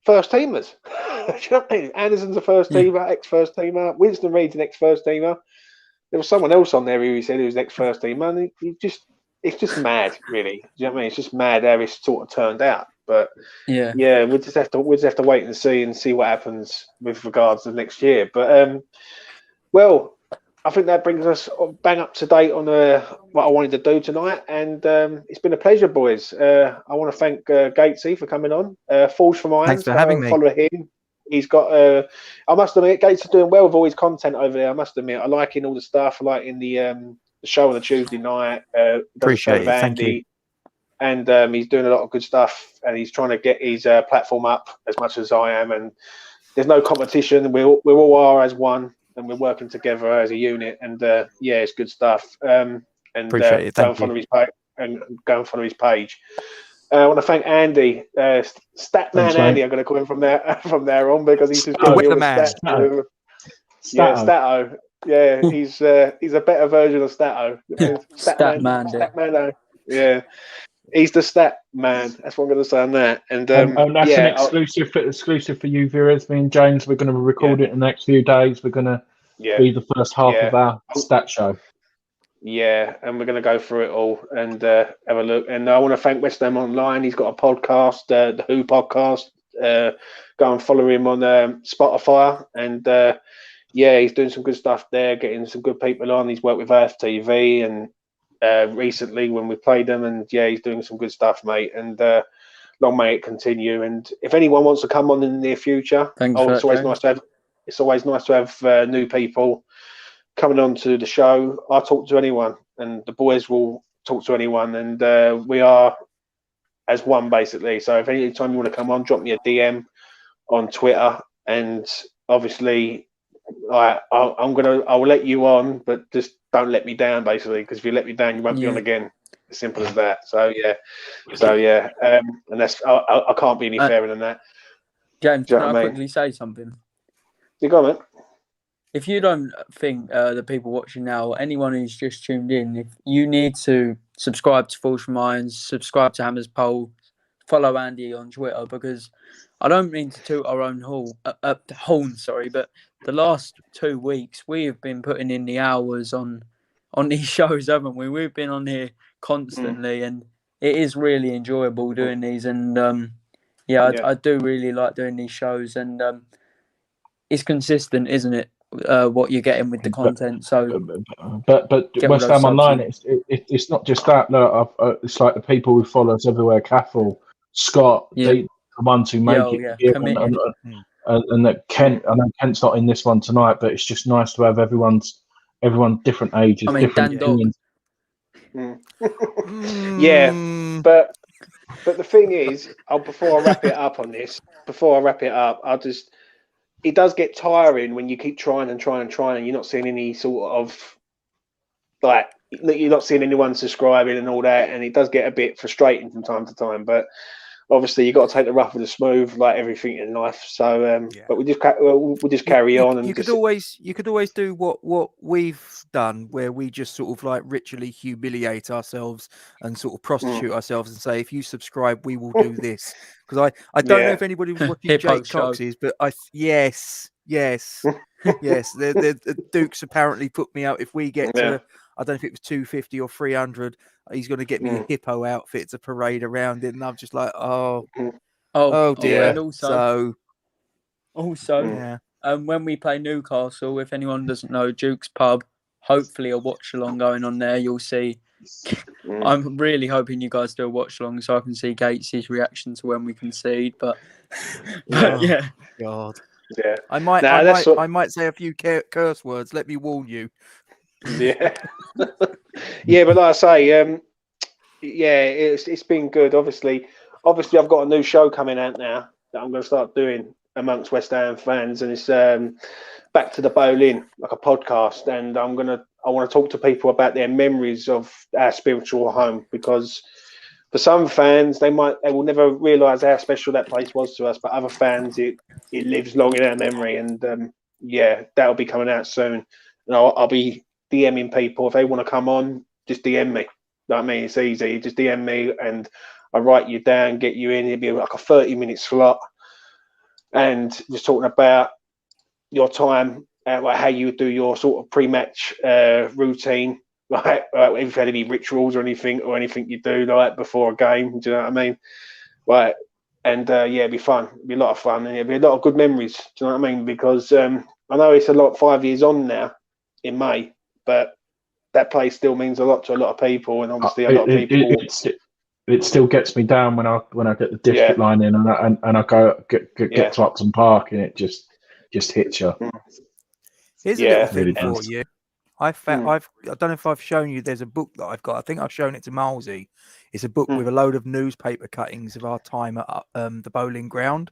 first teamers. Do you know what I mean? Anderson's a first teamer, ex-first teamer. Winston Reid's an ex-first teamer. There was someone else on there who he said he was an ex-first teamer. And it's just mad, really. Do you know what I mean? It's just mad how it's sort of turned out. But yeah, we'll just have to wait and see what happens with regards to next year. But well, I think that brings us bang up to date on what I wanted to do tonight, and it's been a pleasure, boys. I want to thank Gatesy for coming on. Falls from Irons. Thanks for having me. Follow him. He's got. I must admit, Gates is doing well with all his content over there. I must admit, I like all the stuff. I like the show on a Tuesday night. Appreciate it. Thank you. And he's doing a lot of good stuff, and he's trying to get his platform up as much as I am. And there's no competition. We all are as one. And we're working together as a unit, and yeah, it's good stuff. And appreciate it. Go and follow his page. And go and follow his page. I want to thank Andy, Statman Andy. I'm going to call him from there on because he's just got a stat. Yeah, Stato. Yeah, he's a better version of Stato. Statman. Yeah. He's the stat man. That's what I'm going to say on that. And that's an exclusive for you viewers. Me and James, we're going to record it in the next few days. We're going to be the first half of our stat show. Yeah, and we're going to go through it all and have a look. And I want to thank West Ham Online. He's got a podcast, the Who podcast. Go and follow him on Spotify. And he's doing some good stuff there, getting some good people on. He's worked with Earth TV and recently when we played them, and he's doing some good stuff, mate, and long may it continue. And if anyone wants to come on in the near future, it's always nice to have new people coming on to the show. I'll talk to anyone, and the boys will talk to anyone, and we are as one basically. So if any time you want to come on, drop me a DM on Twitter, and obviously I will let you on, but just don't let me down, basically, because if you let me down, you won't be on again. As simple as that. So and that's I can't be any fairer than that. James, can I quickly say something? You got it. If you don't think the people watching now, anyone who's just tuned in, if you need to subscribe to Falls from Irons, subscribe to Hammer's Poll, follow Andy on Twitter, because I don't mean to toot our own horn, but the last 2 weeks we have been putting in the hours on these shows, haven't we? We've been on here constantly, and it is really enjoyable doing these. And I do really like doing these shows, and it's consistent, isn't it? What you're getting with the content. But West Ham Online, it's not just that. Look, it's like the people who follow us everywhere. Cathal, Scott, the ones who make it here, and that Kent. I know Kent's not in this one tonight, but it's just nice to have everyone different ages, different opinions. But the thing is, before I wrap it up on this, it does get tiring when you keep trying and you're not seeing any sort of you're not seeing anyone subscribing and all that, and it does get a bit frustrating from time to time. But obviously you got to take the rough with the smooth, like everything in life. So, but we'll just carry on. And you could always do what we've done, where we just sort of like ritually humiliate ourselves and sort of prostitute ourselves and say, if you subscribe, we will do this. Because I don't know if anybody was watching Jake Cox's, but yes. The Duke's apparently put me out. If we get to, I don't know if it was 250 or 300, he's going to get me a hippo outfit to parade around in. And I'm just like, oh dear. And also, when we play Newcastle, if anyone doesn't know, Duke's Pub, hopefully a watch along going on there. You'll see. I'm really hoping you guys do a watch along so I can see Gates's reaction to when we concede. But yeah, God. Yeah, I might say a few curse words. Let me warn you. Yeah, yeah, but like I say, it's been good. Obviously, I've got a new show coming out now that I'm going to start doing amongst West Ham fans, and it's Back to the Bowling, like a podcast. And I want to talk to people about their memories of our spiritual home, because for some fans, they will never realise how special that place was to us, but other fans, it lives long in our memory. And that'll be coming out soon. And I'll be DMing people if they want to come on. Just DM me. You know what I mean? It's easy. Just DM me, and I write you down, get you in. It'll be like a 30-minute slot, and just talking about your time, like how you do your sort of pre-match routine. Like if you've had any rituals or anything you do like before a game, do you know what I mean? Right. And it'd be fun. It'd be a lot of fun, and it'd be a lot of good memories. Do you know what I mean? Because I know it's 5 years on now in May, but that place still means a lot to a lot of people, and obviously a lot of people. It still gets me down when I get the district line in, and I go get to Upton Park, and it just hits you. Here's a little thing for you. I don't know if I've shown you. There's a book that I've got. I think I've shown it to Malsey. It's a book with a load of newspaper cuttings of our time at the bowling ground.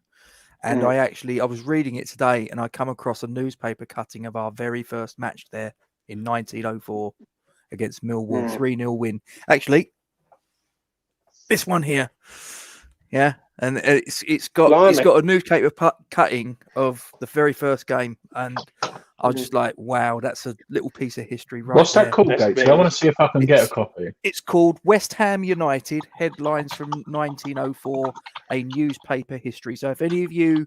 And I was reading it today, and I come across a newspaper cutting of our very first match there in 1904 against Millwall, 3-0 win. Actually, this one here, and it's got a newspaper cutting of the very first game, and I was just like, wow, that's a little piece of history right What's there. that called, Gates? I want to see if I can get a copy. It's called West Ham United, Headlines from 1904, a Newspaper History. So if any of you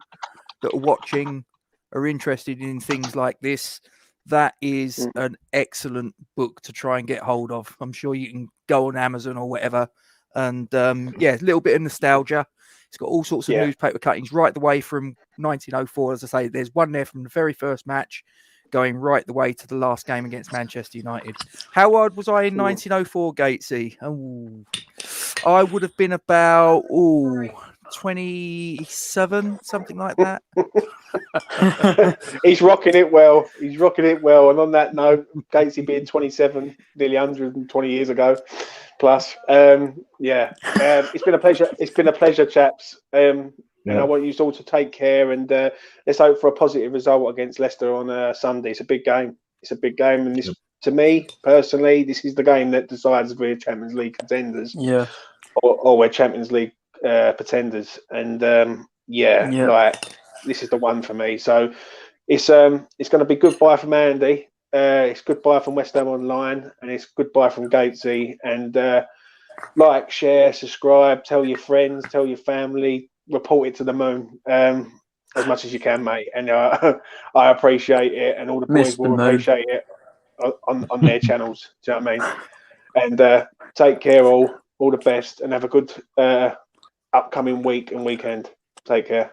that are watching are interested in things like this, that is an excellent book to try and get hold of. I'm sure you can go on Amazon or whatever. And a little bit of nostalgia. It's got all sorts of newspaper cuttings right the way from 1904. As I say, there's one there from the very first match going right the way to the last game against Manchester United. How old was I in 1904, Gatesy? Oh, I would have been about 27, something like that. He's rocking it well. And on that note, Gatesy being 27, nearly 120 years ago plus. It's been a pleasure. It's been a pleasure, chaps. And I want you all to take care, and let's hope for a positive result against Leicester on Sunday. It's a big game. And this, to me personally, this is the game that decides if we're Champions League contenders, or we're Champions League pretenders. And like this is the one for me. So it's going to be goodbye from Andy. It's goodbye from West Ham Online, and it's goodbye from Gatesy. And like, share, subscribe, tell your friends, tell your family, report it to the moon as much as you can, mate. And I appreciate it, and all the boys will appreciate it on their channels. Do you know what I mean? And take care, all the best, and have a good upcoming week and weekend. Take care.